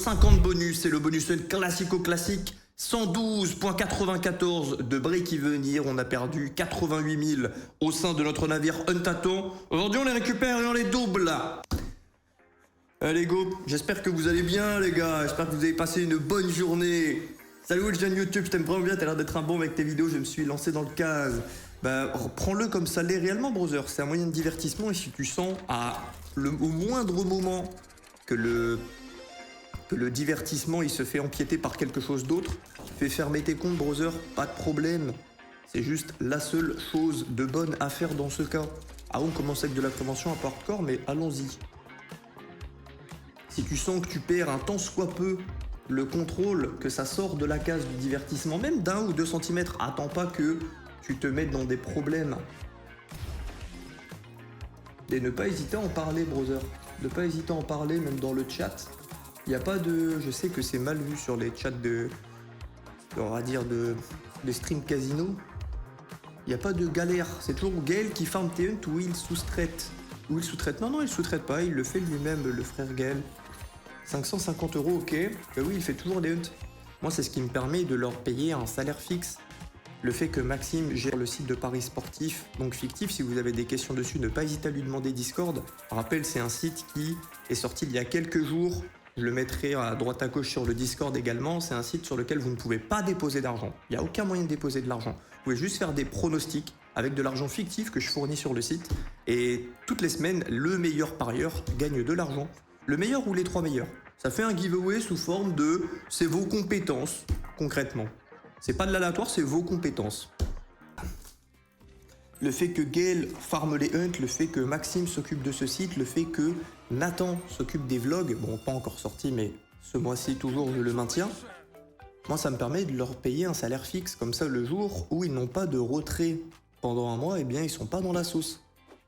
50 bonus, c'est le bonus classico-classique. 112.94 de break-even. On a perdu 88 000 au sein de notre navire Huntaton. Aujourd'hui, on les récupère et on les double. Allez, go. J'espère que vous allez bien, les gars. J'espère que vous avez passé une bonne journée. Salut, le jeune YouTube. Je t'aime vraiment bien. T'as l'air d'être un bon avec tes vidéos. Je me suis lancé dans le case. Bah, prends-le comme ça l'est réellement, brother. C'est un moyen de divertissement. Et si tu sens au moindre moment que le divertissement il se fait empiéter par quelque chose d'autre, fais fermer tes comptes, browser, pas de problème. C'est juste la seule chose de bonne à faire dans ce cas. Ah, on commence avec de la prévention un peu hardcore, mais allons-y. Si tu sens que tu perds un tant soit peu le contrôle, que ça sort de la case du divertissement, même d'1 ou 2 centimètres, attends pas que tu te mettes dans des problèmes. Et ne pas hésiter à en parler, browser. Ne pas hésiter à en parler, même dans le chat. Il n'y a pas de... Je sais que c'est mal vu sur les chats on va dire des stream casino. Il n'y a pas de galère. C'est toujours Gaël qui farm tes hunts ou il sous-traite. Ou il sous-traite. Non, il sous-traite pas. Il le fait lui-même, le frère Gaël. 550 €, ok. Oui, il fait toujours des hunts. Moi, c'est ce qui me permet de leur payer un salaire fixe. Le fait que Maxime gère le site de paris sportif, donc fictif, si vous avez des questions dessus, ne pas hésiter à lui demander Discord. Rappel, c'est un site qui est sorti il y a quelques jours. Je le mettrai à droite à gauche sur le Discord également. C'est un site sur lequel vous ne pouvez pas déposer d'argent. Il n'y a aucun moyen de déposer de l'argent. Vous pouvez juste faire des pronostics avec de l'argent fictif que je fournis sur le site. Et toutes les semaines, le meilleur parieur gagne de l'argent. Le meilleur ou les 3 meilleurs. Ça fait un giveaway sous forme de... C'est vos compétences, concrètement. C'est pas de l'aléatoire, c'est vos compétences. Le fait que Gaël farme les hunts, le fait que Maxime s'occupe de ce site, le fait que Nathan s'occupe des vlogs, bon pas encore sorti mais ce mois-ci toujours je le maintiens, moi ça me permet de leur payer un salaire fixe, comme ça le jour où ils n'ont pas de retrait pendant un mois, eh bien ils sont pas dans la sauce.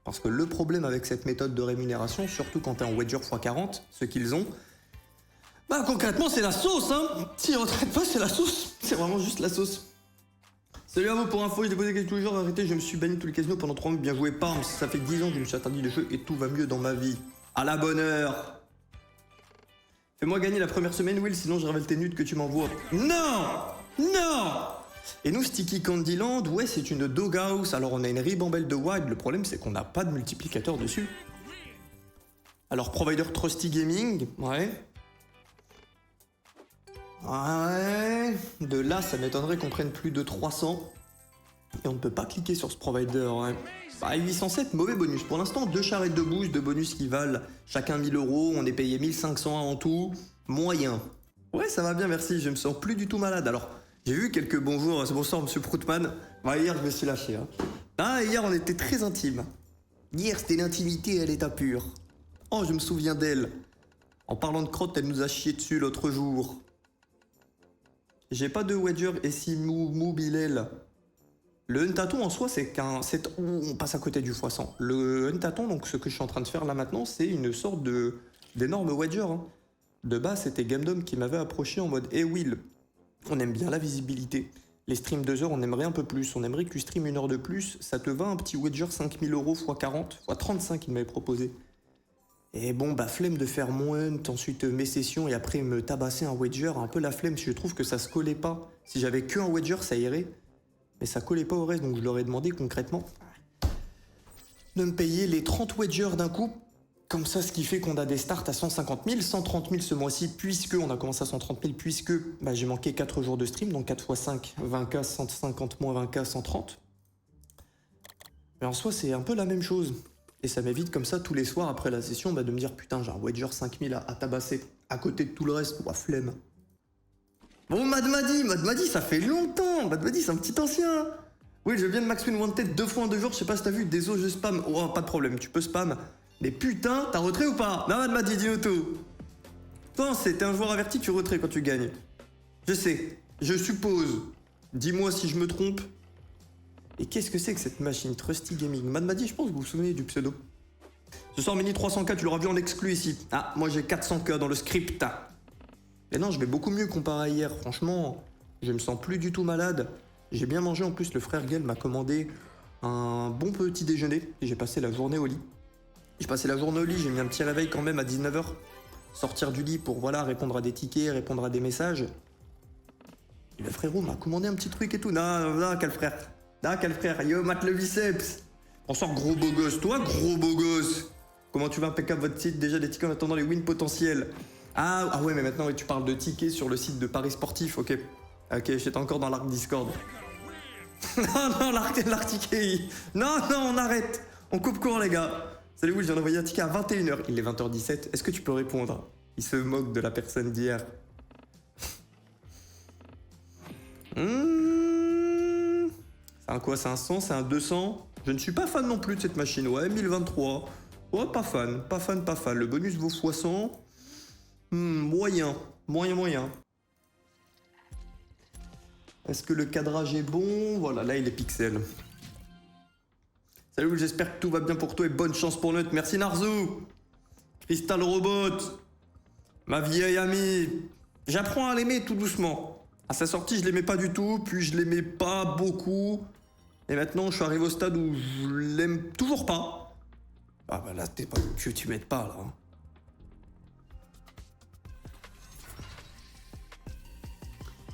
Parce que le problème avec cette méthode de rémunération, surtout quand t'es en wager x40, ce qu'ils ont, bah concrètement c'est la sauce hein. S'ils retraitent pas c'est la sauce, c'est vraiment juste la sauce. Salut à vous, pour info, j'ai déposé quelques tous les jours, arrêtez, je me suis banni tous les casinos pendant 3 mois, bien joué, Parms, ça fait 10 ans que je me suis interdit le jeu et tout va mieux dans ma vie. À la bonne heure. Fais-moi gagner la première semaine, Will, sinon je révèle tes nudes que tu m'envoies. Non. Et nous, Sticky Candyland, ouais, c'est une doghouse, alors on a une ribambelle de wild, le problème c'est qu'on n'a pas de multiplicateur dessus. Alors, provider Trusty Gaming, ouais. Ouais, de là, ça m'étonnerait qu'on prenne plus de 300. Et on ne peut pas cliquer sur ce provider. Ouais. Bah, 807, mauvais bonus. Pour l'instant, 2 charrettes de boost, 2 bonus qui valent chacun 1000 €. On est payé 1500 en tout. Moyen. Ouais, ça va bien, merci. Je me sens plus du tout malade. Alors, j'ai vu quelques bonjours. Bonsoir, monsieur Proutman. Ouais, hier, je me suis lâché. Hein. Ah, hier, on était très intimes. Hier, c'était l'intimité à l'état pur. Oh, je me souviens d'elle. En parlant de crotte, elle nous a chié dessus l'autre jour. J'ai pas de wager et si mou Bilel. Le Huntaton en soi, c'est qu'un... On passe à côté du x100. Le Huntaton, donc ce que je suis en train de faire là maintenant, c'est une sorte d'énorme wager. Hein. De base, c'était Gamdom qui m'avait approché en mode « Hey Will, on aime bien la visibilité. Les streams 2 heures, on aimerait un peu plus. On aimerait que tu stream 1 heure de plus. Ça te va un petit wager 5000 € x 40 x 35 il m'avait proposé. » Et bon, bah flemme de faire mon hunt, ensuite mes sessions et après me tabasser un wager, un peu la flemme si je trouve que ça se collait pas. Si j'avais que un wager, ça irait. Mais ça collait pas au reste, donc je leur ai demandé concrètement de me payer les 30 wagers d'un coup. Comme ça, ce qui fait qu'on a des starts à 150 000, 130 000 ce mois-ci, puisque on a commencé à 130 000, puisque bah, j'ai manqué 4 jours de stream, donc 4 x 5, 20K, 150 moins 20K, 130. Mais en soi, c'est un peu la même chose. Et ça m'évite comme ça tous les soirs après la session bah, de me dire putain j'ai un wager 5000 à tabasser à côté de tout le reste, ouah flemme. Bon Madmadi, ça fait longtemps, Madmadi c'est un petit ancien. Oui je viens de Max Win Wanted 2 fois en 2 jours, je sais pas si t'as vu, désolé je spam, oh pas de problème, tu peux spam. Mais putain, t'as retrait ou pas? Non Madmadi, dis-nous tout. Toi t'es un joueur averti, tu retrait quand tu gagnes. Je sais, je suppose. Dis-moi si je me trompe. Et qu'est-ce que c'est que cette machine Trusty Gaming? Madmadi, je pense que vous vous souvenez du pseudo. Ce soir, Mini 300K, tu l'auras vu en exclu ici. Ah, moi j'ai 400K dans le script. Mais non, je vais beaucoup mieux comparé à hier. Franchement, je me sens plus du tout malade. J'ai bien mangé. En plus, le frère Gaël m'a commandé un bon petit déjeuner. Et j'ai passé la journée au lit. J'ai passé la journée au lit, j'ai mis un petit réveil quand même à 19 h. sortir du lit pour voilà répondre à des tickets, répondre à des messages. Et le frérot m'a commandé un petit truc et tout. Non, quel frère. Non, quel frère. Yo, mate le biceps. Bonsoir, gros beau gosse. Toi, gros beau gosse. Comment tu vas impeccable votre site? Déjà des tickets en attendant les wins potentiels. Ah ouais, mais maintenant ouais, tu parles de tickets sur le site de Paris Sportif. Ok, j'étais encore dans l'arc Discord. non, l'arc ticket. Non, on arrête. On coupe court, les gars. Salut, oui, je viens d'envoyer un ticket à 21h. Il est 20h17. Est-ce que tu peux répondre? Il se moque de la personne d'hier. C'est un quoi? C'est un 100? C'est un 200? Je ne suis pas fan non plus de cette machine. Ouais, 1023. Ouais, pas fan. Le bonus vaut x100. Moyen. Est-ce que le cadrage est bon? Voilà, là, il est pixel. Salut, j'espère que tout va bien pour toi et bonne chance pour notre. Merci Narzu. Crystal Robot. Ma vieille amie. J'apprends à l'aimer tout doucement. À sa sortie, je l'aimais pas du tout, puis je l'aimais pas beaucoup. Et maintenant, je suis arrivé au stade où je l'aime toujours pas. Ah bah là, tu m'aides pas, là.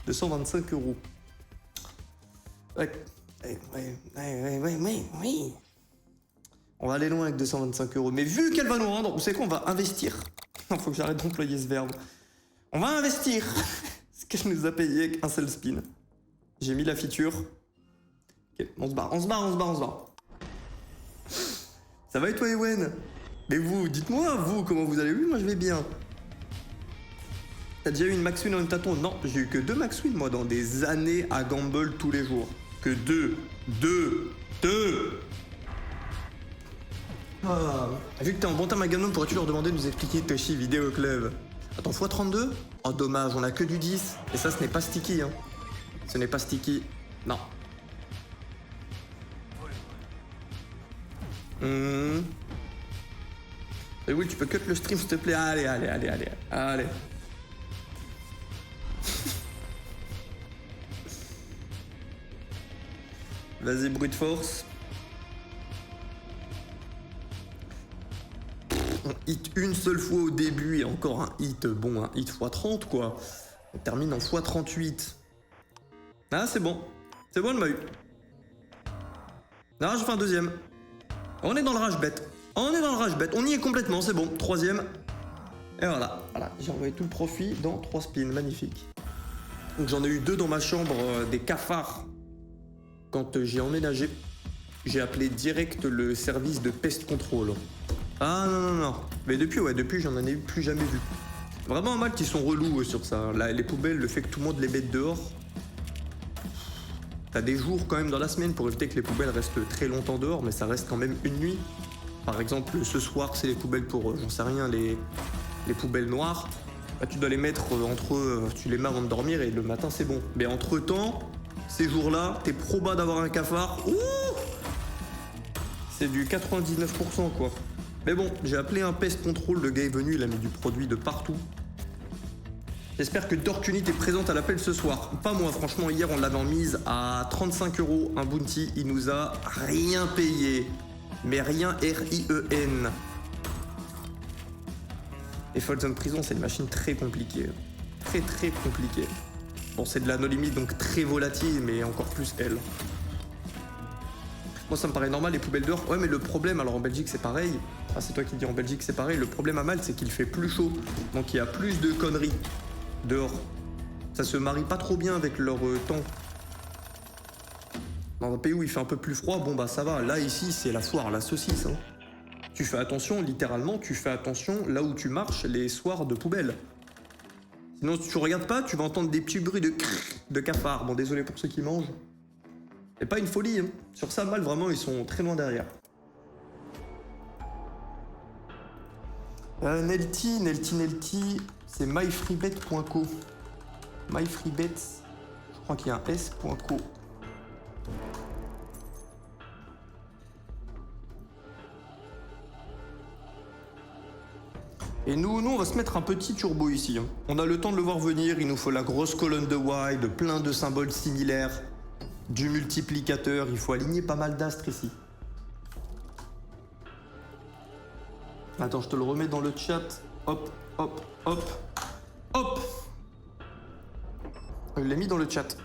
225 €. Ouais. On va aller loin avec 225 €. Mais vu qu'elle va nous rendre, vous savez quoi, on va investir. Non, faut que j'arrête d'employer ce verbe. On va investir ce qu'elle nous a payé avec un seul spin. J'ai mis la feature. Ok, on se barre. Ça va et toi, Ewen? Mais vous, dites-moi, vous, comment vous allez? Oui, moi je vais bien. T'as déjà eu une max win en une tâton? Non, j'ai eu que 2 max win, moi, dans des années à gamble tous les jours. Que 2. Ah. Vu que t'es en bon terme à Ganon, pourrais-tu leur demander de nous expliquer Toshi Vidéo Club? Attends, x32? Oh, dommage, on a que du 10. Et ça, ce n'est pas sticky, hein. Ce n'est pas sticky. Non. Et oui, tu peux cut le stream, s'il te plaît. Allez. Vas-y, brute force. On hit une seule fois au début et encore un hit, bon, un hit x30 quoi. On termine en x38. Ah, c'est bon. C'est bon, elle m'a eu. Ah, je fais un deuxième. On est dans le rage bête. On y est complètement, c'est bon. Troisième. Et voilà, j'ai envoyé tout le profit dans 3 spins, magnifique. Donc j'en ai eu 2 dans ma chambre, des cafards. Quand j'ai emménagé, j'ai appelé direct le service de pest control. Ah non. Mais depuis, j'en ai plus jamais vu. Vraiment mal qu'ils sont relous sur ça. Là, les poubelles, le fait que tout le monde les mette dehors. T'as des jours quand même dans la semaine pour éviter que les poubelles restent très longtemps dehors, mais ça reste quand même une nuit. Par exemple, ce soir, c'est les poubelles pour, j'en sais rien, les poubelles noires. Là, tu dois les mettre tu les mets avant de dormir et le matin, c'est bon. Mais entre-temps, ces jours-là, t'es proba d'avoir un cafard. Ouh, c'est du 99% quoi. Mais bon, j'ai appelé un pest control, le gars est venu, il a mis du produit de partout. J'espère que Dorkunit est présente à l'appel ce soir. Pas moi, franchement, hier on l'avait en mise à 35 € un bounty, il nous a rien payé. Mais rien, R-I-E-N. Et Fall Zone Prison, c'est une machine très compliquée. Très compliquée. Bon, c'est de la no limit, donc très volatile, mais encore plus elle. Moi, ça me paraît normal, les poubelles dehors. Ouais, mais le problème, alors en Belgique, c'est pareil. Ah, c'est toi qui dis en Belgique, c'est pareil. Le problème à Malte, c'est qu'il fait plus chaud. Donc il y a plus de conneries dehors. Ça se marie pas trop bien avec leur temps. Dans un pays où il fait un peu plus froid, bon bah ça va. Là, ici, c'est la foire, la saucisse. Hein. Tu fais attention, littéralement, tu fais attention là où tu marches les soirs de poubelle. Sinon, si tu regardes pas, tu vas entendre des petits bruits de cafards. Bon, désolé pour ceux qui mangent. C'est pas une folie, hein. Sur ça, mal, vraiment, ils sont très loin derrière. Nelty, c'est myfreebet.co. Myfreebet, je crois qu'il y a un s.co. Et nous, on va se mettre un petit turbo ici. Hein. On a le temps de le voir venir, il nous faut la grosse colonne de wide, plein de symboles similaires, du multiplicateur, il faut aligner pas mal d'astres ici. Attends, je te le remets dans le chat. Hop, hop, hop, hop. Il l'a mis dans le chat.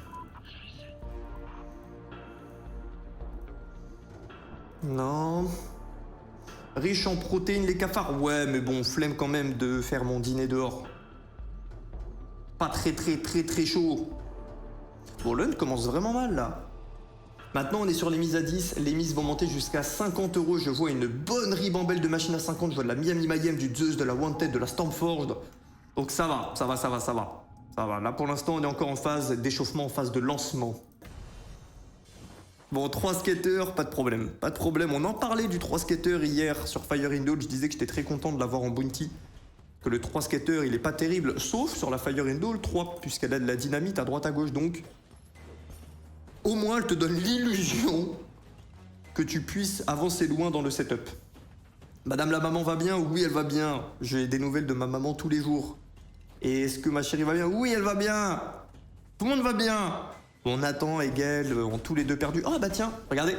Non. Riche en protéines, les cafards. Ouais, mais bon, flemme quand même de faire mon dîner dehors. Pas très chaud. Bon, l'un commence vraiment mal, là. Maintenant, on est sur les mises à 10. Les mises vont monter jusqu'à 50 €. Je vois une bonne ribambelle de machines à 50. Je vois de la Miami Mayhem, du Zeus, de la Wanted, de la Stormforged. Donc ça va. Ça va. Là, pour l'instant, on est encore en phase d'échauffement, en phase de lancement. Bon, 3 skaters, pas de problème. Pas de problème. On en parlait du 3 skater hier sur Fire Indoll. Je disais que j'étais très content de l'avoir en bounty. Que le 3 skater, il est pas terrible. Sauf sur la Fire Indoll 3, puisqu'elle a de la dynamite à droite à gauche. Donc, au moins, elle te donne l'illusion que tu puisses avancer loin dans le setup. Madame la maman va bien? Oui, elle va bien. J'ai des nouvelles de ma maman tous les jours. Et est-ce que ma chérie va bien? Oui, elle va bien. Tout le monde va bien. Bon, Nathan et Gaël ont tous les deux perdu. Oh bah tiens, regardez.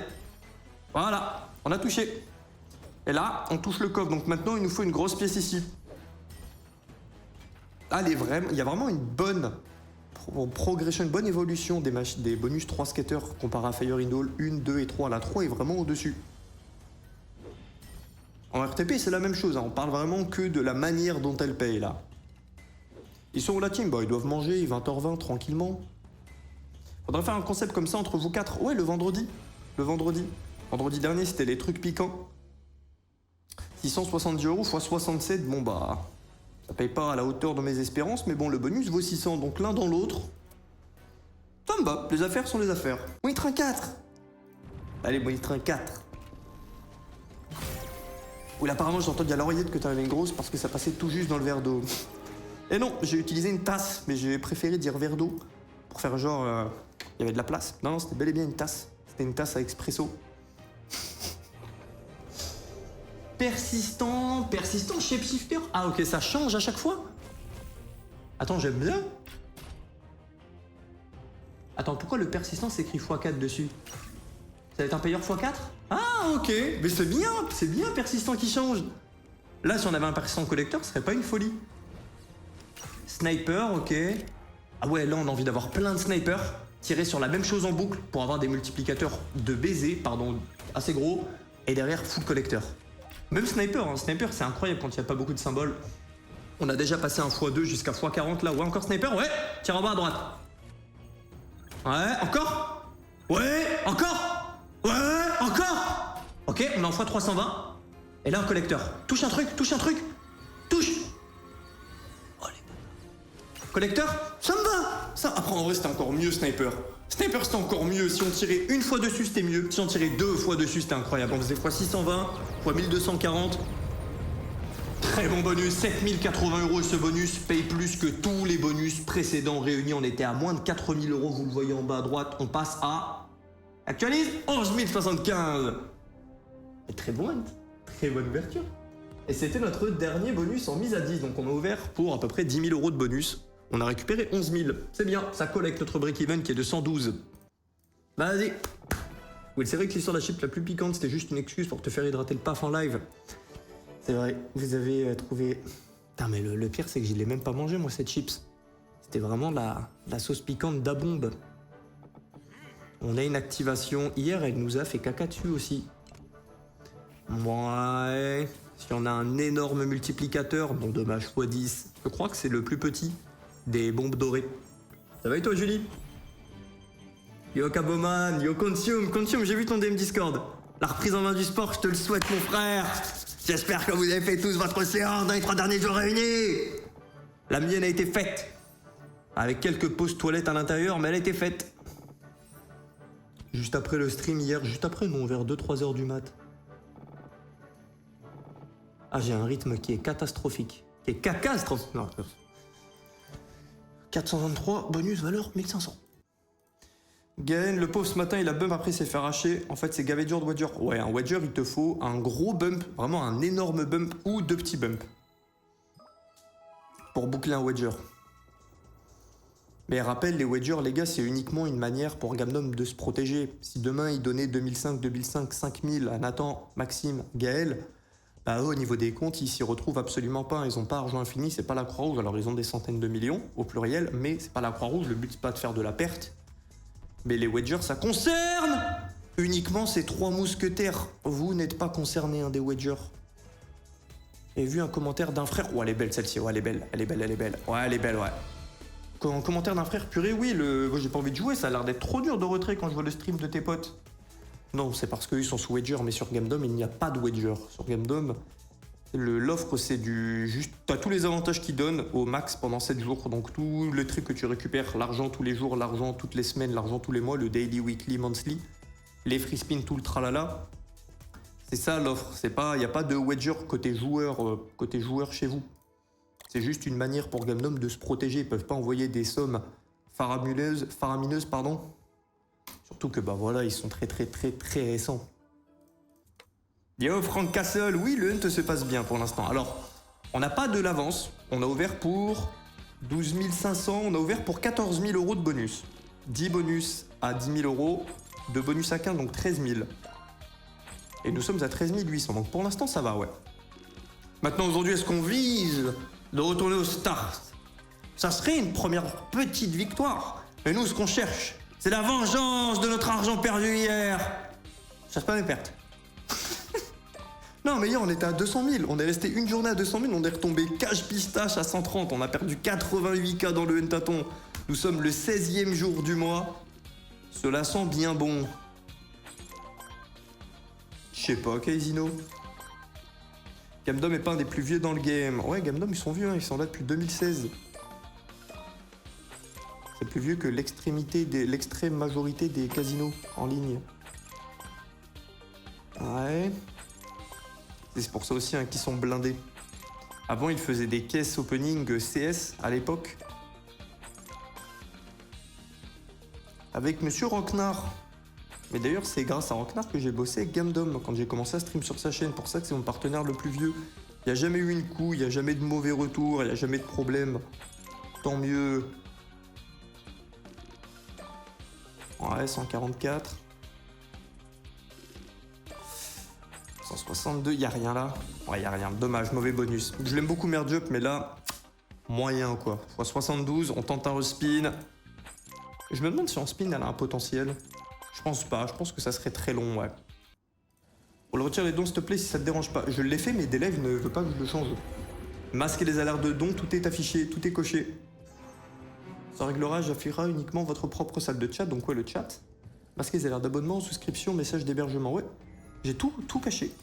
Voilà, on a touché. Et là, on touche le coffre. Donc maintenant, il nous faut une grosse pièce ici. Ah, il y a vraiment une bonne progression, une bonne évolution des bonus 3 skaters comparé à Fire Indoll 1, 2 et 3. La 3 est vraiment au-dessus. En RTP, c'est la même chose. On parle vraiment que de la manière dont elle paye, là. Ils sont où la team? Bah, ils doivent manger 20h20 tranquillement. Faudrait faire un concept comme ça entre vous quatre. Ouais, le vendredi. Vendredi dernier, c'était les trucs piquants. 670 € x 67. Bon, bah, ça paye pas à la hauteur de mes espérances, mais bon, le bonus vaut 600. Donc l'un dans l'autre. Ça me va. Les affaires sont les affaires. Monitre un 4. Allez, monitre un 4. Oui, apparemment, j'ai entendu à l'oreillette que t'en avais une grosse parce que ça passait tout juste dans le verre d'eau. Et non, j'ai utilisé une tasse, mais j'ai préféré dire verre d'eau pour faire genre, il y avait de la place. Non, c'était bel et bien une tasse. C'était une tasse à expresso. Persistant shapeshifter. Ah ok, ça change à chaque fois. Attends, j'aime bien. Attends, pourquoi le persistant s'écrit x4 dessus? Ça va être un payeur x4? Ah ok, mais c'est bien persistant qui change. Là, si on avait un persistant collecteur, ce serait pas une folie. Sniper, ok. Ah ouais, là on a envie d'avoir plein de snipers tirés sur la même chose en boucle pour avoir des multiplicateurs de baisers, pardon, assez gros, et derrière full collecteur. Même sniper, hein. Sniper c'est incroyable quand il n'y a pas beaucoup de symboles. On a déjà passé un x2 jusqu'à x40 là. Ouais, encore sniper, ouais. Tire en bas à droite. Ouais, encore. Ouais, encore. Ouais, encore. Ok, on est en x320. Et là un collecteur. Touche un truc. Touche. Collecteur, ça me va. Ça, après en vrai c'était encore mieux sniper. Sniper c'était encore mieux. Si on tirait une fois dessus c'était mieux. Si on tirait 2 fois dessus c'était incroyable. On faisait x620, x1240. Très bon bonus, 7080 € et ce bonus paye plus que tous les bonus précédents réunis. On était à moins de 4000 €, vous le voyez en bas à droite. On passe à... Actualise 11 075. Et très bonne ouverture. Et c'était notre dernier bonus en mise à 10. Donc on a ouvert pour à peu près 10 000 € de bonus. On a récupéré 11 000. C'est bien, ça collecte notre break-even qui est de 112. Bah, vas-y. Oui, c'est vrai que l'histoire de la chip la plus piquante, c'était juste une excuse pour te faire hydrater le paf en live. C'est vrai, vous avez trouvé... Putain, mais le pire, c'est que je l'ai même pas mangé, moi, cette chips. C'était vraiment la sauce piquante d'Abombe. On a une activation. Hier, elle nous a fait caca dessus aussi. Ouais... Si on a un énorme multiplicateur, bon dommage, x10, je crois que c'est le plus petit des bombes dorées. Ça va et toi, Julie? Yo Kaboman, yo Consume, j'ai vu ton DM Discord. La reprise en main du sport, je te le souhaite, mon frère. J'espère que vous avez fait tous votre séance dans les 3 derniers jours réunis. La mienne a été faite. Avec quelques pauses toilettes à l'intérieur, mais elle a été faite. Juste après le stream hier, vers 2-3 heures du mat. Ah, j'ai un rythme qui est catastrophique. Non. 423, bonus, valeur 1500. Gain, le pauvre ce matin, il a bump, après il s'est fait arracher. En fait, c'est Gavager de Wedger. Ouais, un Wedger, il te faut un gros bump, vraiment un énorme bump ou 2 petits bumps. Pour boucler un Wedger. Mais rappelle, les Wedgers, les gars, c'est uniquement une manière pour Gamnom de se protéger. Si demain, il donnait 2005, 5000 à Nathan, Maxime, Gaël... Bah eux, au niveau des comptes, ils s'y retrouvent absolument pas. Ils ont pas argent infini, c'est pas la Croix-Rouge. Alors ils ont des centaines de millions au pluriel, mais c'est pas la Croix-Rouge. Le but c'est pas de faire de la perte. Mais les wagers, ça concerne uniquement ces 3 mousquetaires. Vous n'êtes pas concerné, des wagers. J'ai vu un commentaire d'un frère. Oh, elle est belle celle-ci. Ouais, elle est belle. Elle est belle, elle est belle. Ouais, elle est belle, ouais. Un commentaire d'un frère, purée, oui, moi j'ai pas envie de jouer, ça a l'air d'être trop dur de retrait quand je vois le stream de tes potes. Non, c'est parce qu'ils sont sous wager, mais sur Gamedom, il n'y a pas de wager. Sur Gamedom, l'offre, c'est juste. T'as tous les avantages qu'ils donnent au max pendant 7 jours. Donc, tous les trucs que tu récupères, l'argent tous les jours, l'argent toutes les semaines, l'argent tous les mois, le daily, weekly, monthly, les free spins, tout le tralala. C'est ça l'offre. Il n'y a pas de wager côté joueur chez vous. C'est juste une manière pour Gamedom de se protéger. Ils peuvent pas envoyer des sommes faramineuses, pardon. Surtout que, bah voilà, ils sont très récents. Yo, Frank Castle, oui, le hunt se passe bien pour l'instant. Alors, on n'a pas de l'avance. On a ouvert pour 12 500, on a ouvert pour 14 000 euros de bonus. 10 bonus à 10 000 euros, 2 bonus à 15, donc 13 000. Et nous sommes à 13 800, donc pour l'instant, ça va, ouais. Maintenant, aujourd'hui, est-ce qu'on vise de retourner au start? Ça serait une première petite victoire. Mais nous, ce qu'on cherche, c'est la vengeance de notre argent perdu hier. Je cherche pas mes pertes. Non, mais hier, on était à 200 000. On est resté une journée à 200 000. On est retombé cash pistache à 130. On a perdu 88K dans le Hentaton. Nous sommes le 16e jour du mois. Cela sent bien bon. Je sais pas, Casino. Gamedom est pas un des plus vieux dans le game. Ouais, Gamedom, ils sont vieux, hein. Ils sont là depuis 2016. C'est plus vieux que l'extrême majorité des casinos en ligne. Ouais. C'est pour ça aussi qu'ils sont blindés. Avant, ils faisaient des caisses opening CS à l'époque. Avec Monsieur Rocknard. Mais d'ailleurs, c'est grâce à Rocknard que j'ai bossé avec Gamedom quand j'ai commencé à stream sur sa chaîne. Pour ça que c'est mon partenaire le plus vieux. Il n'y a jamais eu une couille, il n'y a jamais de mauvais retours, il n'y a jamais de problème. Tant mieux. Ouais, 144. 162, il n'y a rien là. Ouais, il n'y a rien. Dommage, mauvais bonus. Je l'aime beaucoup Merjup, mais là, moyen quoi. Fois 72, on tente un respin. Je me demande si en spin, elle a un potentiel. Je pense pas, je pense que ça serait très long, ouais. On le retire les dons, s'il te plaît, si ça te dérange pas. Je l'ai fait, mais Delev ne veut pas que je le change. Masque et les alertes de dons, tout est affiché, tout est coché. Ça réglera, j'affichera uniquement votre propre salle de chat, donc ouais, le chat. Masquer les alertes d'abonnement, souscription, message d'hébergement, ouais. J'ai tout caché.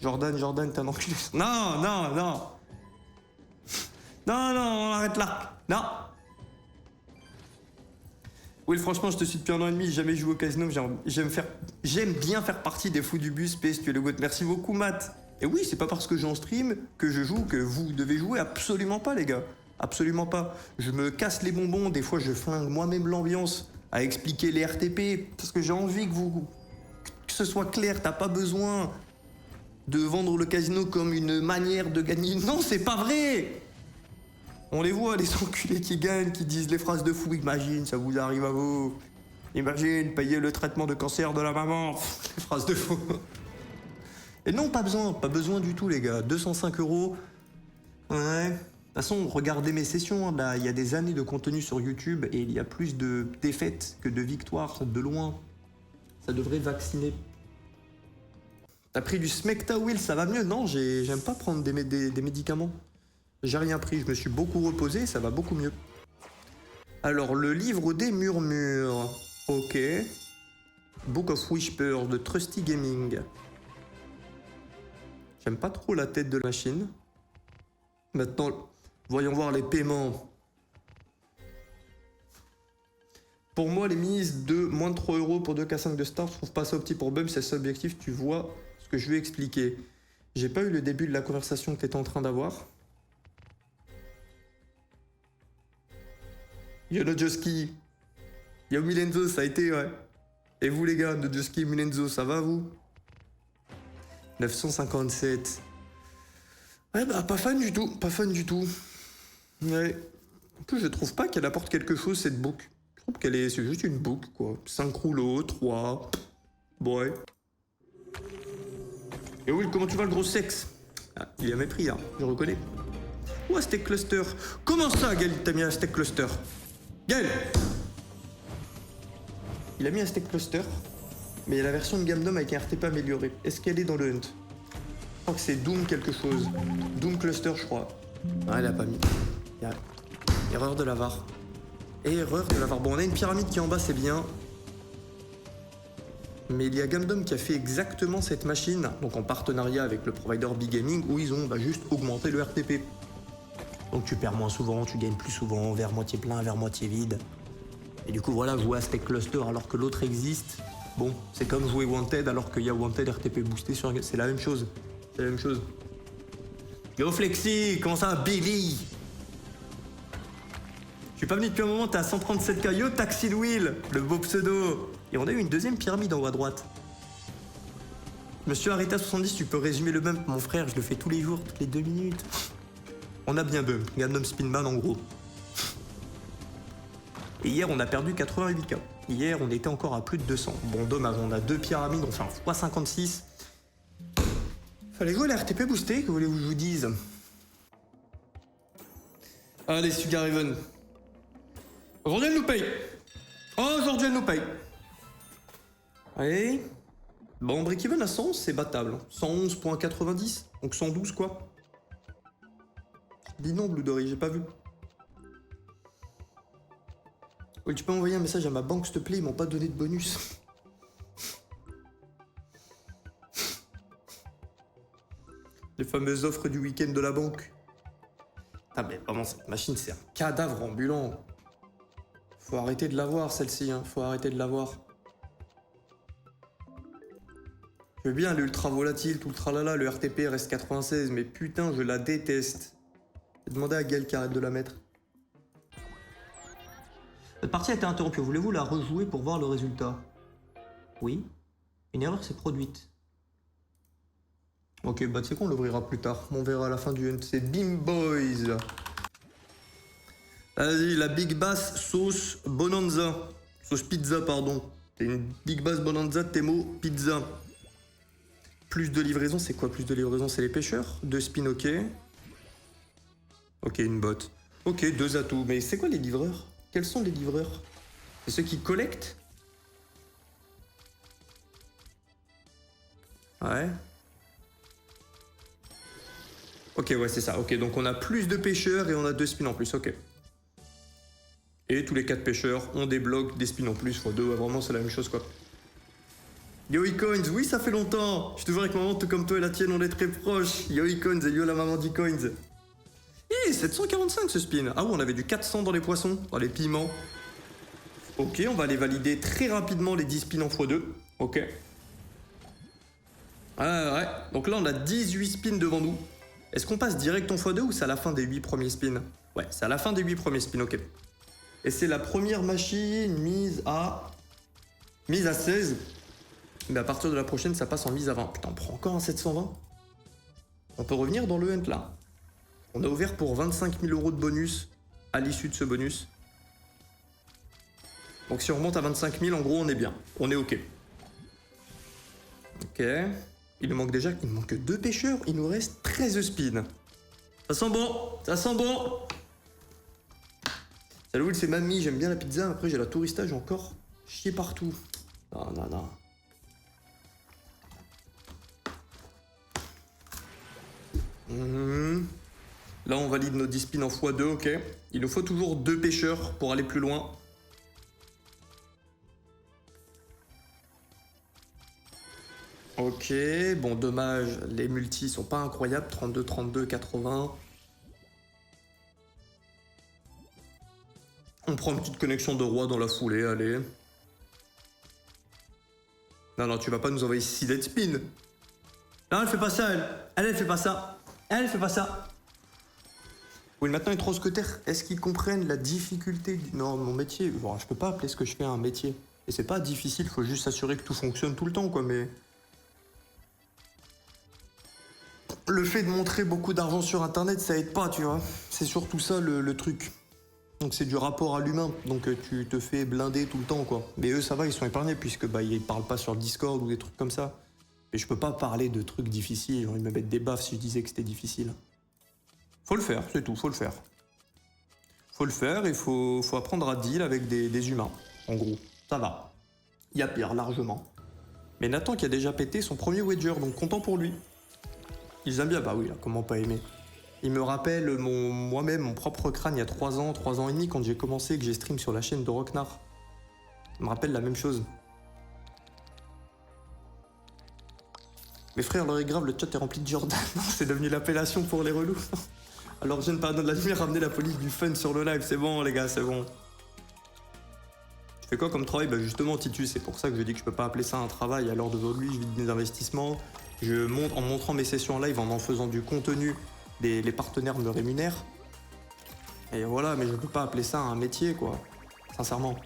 Jordan, t'es un enculé. Non. Non, on arrête là. Non. Oui, franchement, je te suis depuis 1 an et demi, j'ai jamais joué au casino, j'aime bien faire partie des fous du bus, PS, tu es le goût. Merci beaucoup, Matt. Et oui, c'est pas parce que j'en stream que je joue que vous devez jouer, absolument pas, les gars. Absolument pas. Je me casse les bonbons, des fois je flingue moi-même l'ambiance à expliquer les RTP, parce que j'ai envie que ce soit clair, t'as pas besoin de vendre le casino comme une manière de gagner. Non, c'est pas vrai. On les voit, les enculés qui gagnent, qui disent les phrases de fou. Imagine, ça vous arrive à vous. Imagine, payer le traitement de cancer de la maman. Les phrases de fou. Et non, pas besoin du tout, les gars. 205 €. Ouais. De toute façon, regardez mes sessions. Là, il y a des années de contenu sur YouTube et il y a plus de défaites que de victoires, de loin. Ça devrait vacciner. T'as pris du Smecta, Will, ça va mieux? Non, j'aime pas prendre des médicaments. J'ai rien pris, je me suis beaucoup reposé, ça va beaucoup mieux. Alors, le livre des murmures. Ok. Book of Whispers de Trusty Gaming. J'aime pas trop la tête de la machine. Maintenant, voyons voir les paiements. Pour moi, les mises de moins de 3 € pour 2K5 de start, je trouve pas ça opti pour Bum, c'est ça l'objectif, tu vois ce que je vais expliquer. J'ai pas eu le début de la conversation que t'étais en train d'avoir. Yo Nojoski. Yo Milenzo, ça a été, ouais. Et vous les gars, Nojoski, Milenzo, ça va vous? 957. Ouais bah pas fan du tout, Ouais. En plus je trouve pas qu'elle apporte quelque chose cette book. Je trouve c'est juste une book quoi. 5 rouleaux, 3. Ouais. Et oui, comment tu vas le gros sexe? Ah, il y a mépris, hein, je reconnais. Ou Aztec Cluster? Comment ça, Gaël, t'as mis un Aztec Cluster? Gaël! Il a mis un Aztec Cluster, mais il y a la version de Gamdom avec un RTP amélioré. Est-ce qu'elle est dans le hunt? Je crois que c'est Doom quelque chose. Doom Cluster, je crois. Ah, elle a pas mis. Il y a... Erreur de l'avare. Erreur de l'avare. Bon, on a une pyramide qui est en bas, c'est bien. Mais il y a Gamdom qui a fait exactement cette machine, donc en partenariat avec le provider Big Gaming, où ils ont juste augmenté le RTP. Donc tu perds moins souvent, tu gagnes plus souvent, verre moitié plein, verre moitié vide. Et du coup voilà, jouer Aztec Cluster alors que l'autre existe, bon, c'est comme jouer Wanted alors qu'il y a Wanted RTP boosté sur... C'est la même chose. C'est la même chose. Yo Flexi, comment ça va Billy? Je suis pas venu depuis un moment, t'es à 137k. Yo Taxi Wheel, le beau pseudo. Et on a eu une deuxième pyramide en haut à droite. Monsieur arrêté à 70, tu peux résumer le bump, mon frère, je le fais tous les jours, toutes les 2 minutes. On a bien bump, Gundam Spinman en gros. Et hier, on a perdu 88k. Hier, on était encore à plus de 200. Bon, dommage, on a 2 pyramides, on fait un x56. Fallait jouer la RTP boosté, que voulez-vous que je vous dise? Allez, Sugar Raven. Aujourd'hui, elle nous paye. Aujourd'hui, elle nous paye. Allez. Bon, break-even à 111, c'est battable. 111.90, donc 112 quoi. Dis non, Blueberry, j'ai pas vu. Oui, tu peux envoyer un message à ma banque, s'il te plaît, ils m'ont pas donné de bonus. Les fameuses offres du week-end de la banque. Ah mais vraiment, cette machine, c'est un cadavre ambulant. Faut arrêter de l'avoir, celle-ci, hein. Faut arrêter de l'avoir. Je veux bien l'ultra volatile, tout le tralala, le RTP reste 96, mais putain, je la déteste. J'ai demandé à Gaël qui arrête de la mettre. Cette partie a été interrompue. Voulez-vous la rejouer pour voir le résultat? Oui. Une erreur s'est produite. Ok, bah tu sais qu'on l'ouvrira plus tard. On verra à la fin du hunt. C'est Beam Boys. Vas-y, la Big Bass sauce Bonanza. Sauce pizza, pardon. C'est une Big Bass Bonanza Temo pizza. Plus de livraison, c'est quoi plus de livraison? C'est les pêcheurs. 2 spins, ok. Ok, une botte. Ok, 2 atouts. Mais c'est quoi les livreurs? Quels sont les livreurs? C'est ceux qui collectent? Ouais. Ok, ouais, c'est ça. Ok, donc on a plus de pêcheurs et on a 2 spins en plus, ok. Et tous les 4 pêcheurs, on débloque des spins en plus, x2, ouais, vraiment c'est la même chose quoi. Yo E-Coins, oui ça fait longtemps. Je suis toujours avec maman, tout comme toi et la tienne, on est très proches. Yo E-Coins et yo la maman d'E-Coins. 745 ce spin. Ah oui, on avait du 400 dans les poissons, dans les piments. Ok, on va aller valider très rapidement les 10 spins en x2. Ok. Ouais. Donc là, on a 18 spins devant nous. Est-ce qu'on passe direct en x2 ou c'est à la fin des 8 premiers spins? Ouais, c'est à la fin des 8 premiers spins, ok. Et c'est la première machine mise à 16. Mais à partir de la prochaine, ça passe en mise à 20. Putain, on prend encore un 720. On peut revenir dans le hunt là. On a ouvert pour 25 000 € de bonus à l'issue de ce bonus. Donc si on remonte à 25 000, en gros, on est bien. On est ok. Ok. Il nous manque 2 pêcheurs. Il nous reste 13 spins. Ça sent bon. Ça sent bon. Salut, c'est mamie. J'aime bien la pizza. Après, j'ai la tourista. J'ai encore chié partout. Non. Là, on valide nos 10 spins en x2, ok. Il nous faut toujours 2 pêcheurs pour aller plus loin. Ok, bon, dommage, les multis sont pas incroyables. 32, 32, 80. On prend une petite connexion de roi dans la foulée, allez. Non, tu vas pas nous envoyer 6 dead spin. Non, elle fait pas ça, elle. Elle fait pas ça. Elle fait pas ça. Oui, maintenant, les transcoteurs, est-ce qu'ils comprennent la difficulté du... Non, mon métier, bon, je peux pas appeler ce que je fais un métier. Et c'est pas difficile, faut juste s'assurer que tout fonctionne tout le temps, quoi, mais... Le fait de montrer beaucoup d'argent sur Internet, ça aide pas, tu vois. C'est surtout ça, le truc. Donc c'est du rapport à l'humain, donc tu te fais blinder tout le temps, quoi. Mais eux, ça va, ils sont épargnés, puisque, bah, ils parlent pas sur Discord ou des trucs comme ça. Mais je peux pas parler de trucs difficiles, ils me mettent des baffes si je disais que c'était difficile. Faut le faire, c'est tout, faut le faire. Faut le faire et faut apprendre à deal avec des humains, en gros. Ça va. Il y a pire, largement. Mais Nathan qui a déjà pété son premier wager, donc content pour lui. Ils aiment bien, bah oui, là, comment pas aimer. Il me rappelle moi-même, mon propre crâne, il y a 3 ans et demi, quand j'ai commencé, que j'ai stream sur la chaîne de Rocknar. Il me rappelle la même chose. Mes frères, leur est grave, le chat est rempli de Jordan. C'est devenu l'appellation pour les relous. Alors je ne pas de la lumière, ramener la police du fun sur le live, c'est bon les gars, c'est bon. Je fais quoi comme travail? Bah justement Titus, c'est pour ça que je dis que je peux pas appeler ça un travail. À l'heure d'aujourd'hui, je vis de mes investissements. Je monte en montrant mes sessions en live, en faisant du contenu. Les partenaires me rémunèrent. Et voilà, mais je peux pas appeler ça un métier quoi, sincèrement.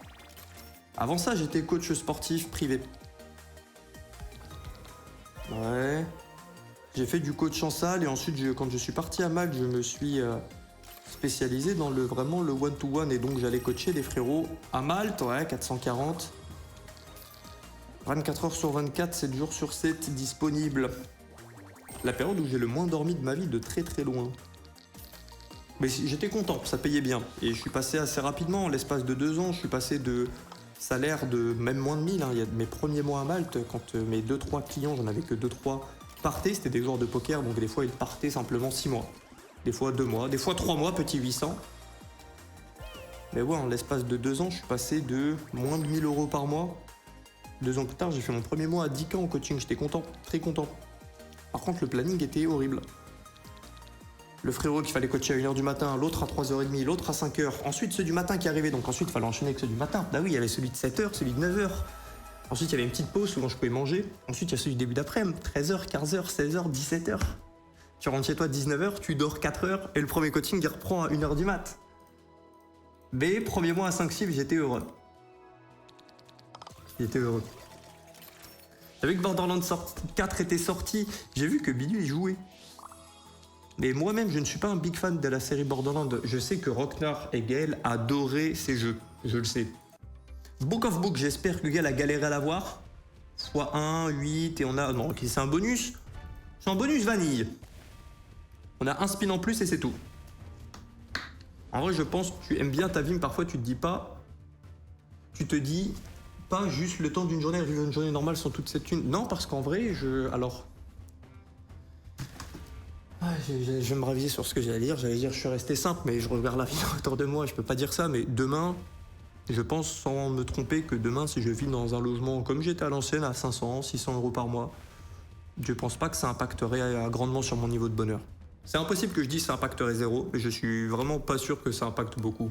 Avant ça, j'étais coach sportif privé. Ouais. J'ai fait du coach en salle et ensuite, quand je suis parti à Malte, je me suis spécialisé dans vraiment le one-to-one et donc j'allais coacher des frérots à Malte, ouais, 440. 24 heures sur 24, 7 jours sur 7 disponible. La période où j'ai le moins dormi de ma vie de très très loin. Mais j'étais content, ça payait bien. Et je suis passé assez rapidement, en l'espace de 2 ans, je suis passé de salaire de même moins de 1000. Il y a mes premiers mois à Malte, quand mes 2-3 clients, j'en avais que 2-3, partaient, c'était des joueurs de poker, donc des fois ils partaient simplement 6 mois. Des fois 2 mois, des fois 3 mois, petit 800. Mais ouais, en l'espace de 2 ans, je suis passé de moins de 1000 euros par mois. 2 ans plus tard, j'ai fait mon premier mois à 10K en coaching, j'étais content, très content. Par contre, le planning était horrible. Le frérot qu'il fallait coacher à 1h du matin, l'autre à 3h30, l'autre à 5h. Ensuite, ceux du matin qui arrivaient, donc ensuite, il fallait enchaîner avec ceux du matin. Bah oui, il y avait celui de 7h, celui de 9h. Ensuite, il y avait une petite pause, souvent je pouvais manger. Ensuite, il y a celui du début d'après-midi, 13h, 15h, 16h, 17h. Tu rentres chez toi à 19h, tu dors 4h, et le premier coaching, il reprend à 1h du mat. Mais premier mois à 5 chiffres, j'étais heureux. J'étais heureux. J'avais que Borderlands 4 était sorti, j'ai vu que Bidu y jouait. Mais moi-même, je ne suis pas un big fan de la série Borderlands. Je sais que Rocknar et Gaël adoraient ces jeux, je le sais. Book of Book, j'espère que Gaël a galéré à l'avoir. x1, 8, et on a... Non, ok, c'est un bonus. C'est un bonus vanille. On a un spin en plus et c'est tout. En vrai, je pense que tu aimes bien ta vie, mais parfois tu te dis pas... Tu te dis pas juste le temps d'une journée, une journée normale sans toute cette thune. Non, parce qu'en vrai, Alors... je vais me raviser sur ce que j'allais dire. J'allais dire je suis resté simple, mais je regarde la vie autour de moi, je peux pas dire ça. Mais demain, je pense sans me tromper que demain, si je vis dans un logement comme j'étais à l'ancienne, à 500, 600 euros par mois, je pense pas que ça impacterait grandement sur mon niveau de bonheur. C'est impossible que je dise que ça impacterait zéro, mais je suis vraiment pas sûr que ça impacte beaucoup.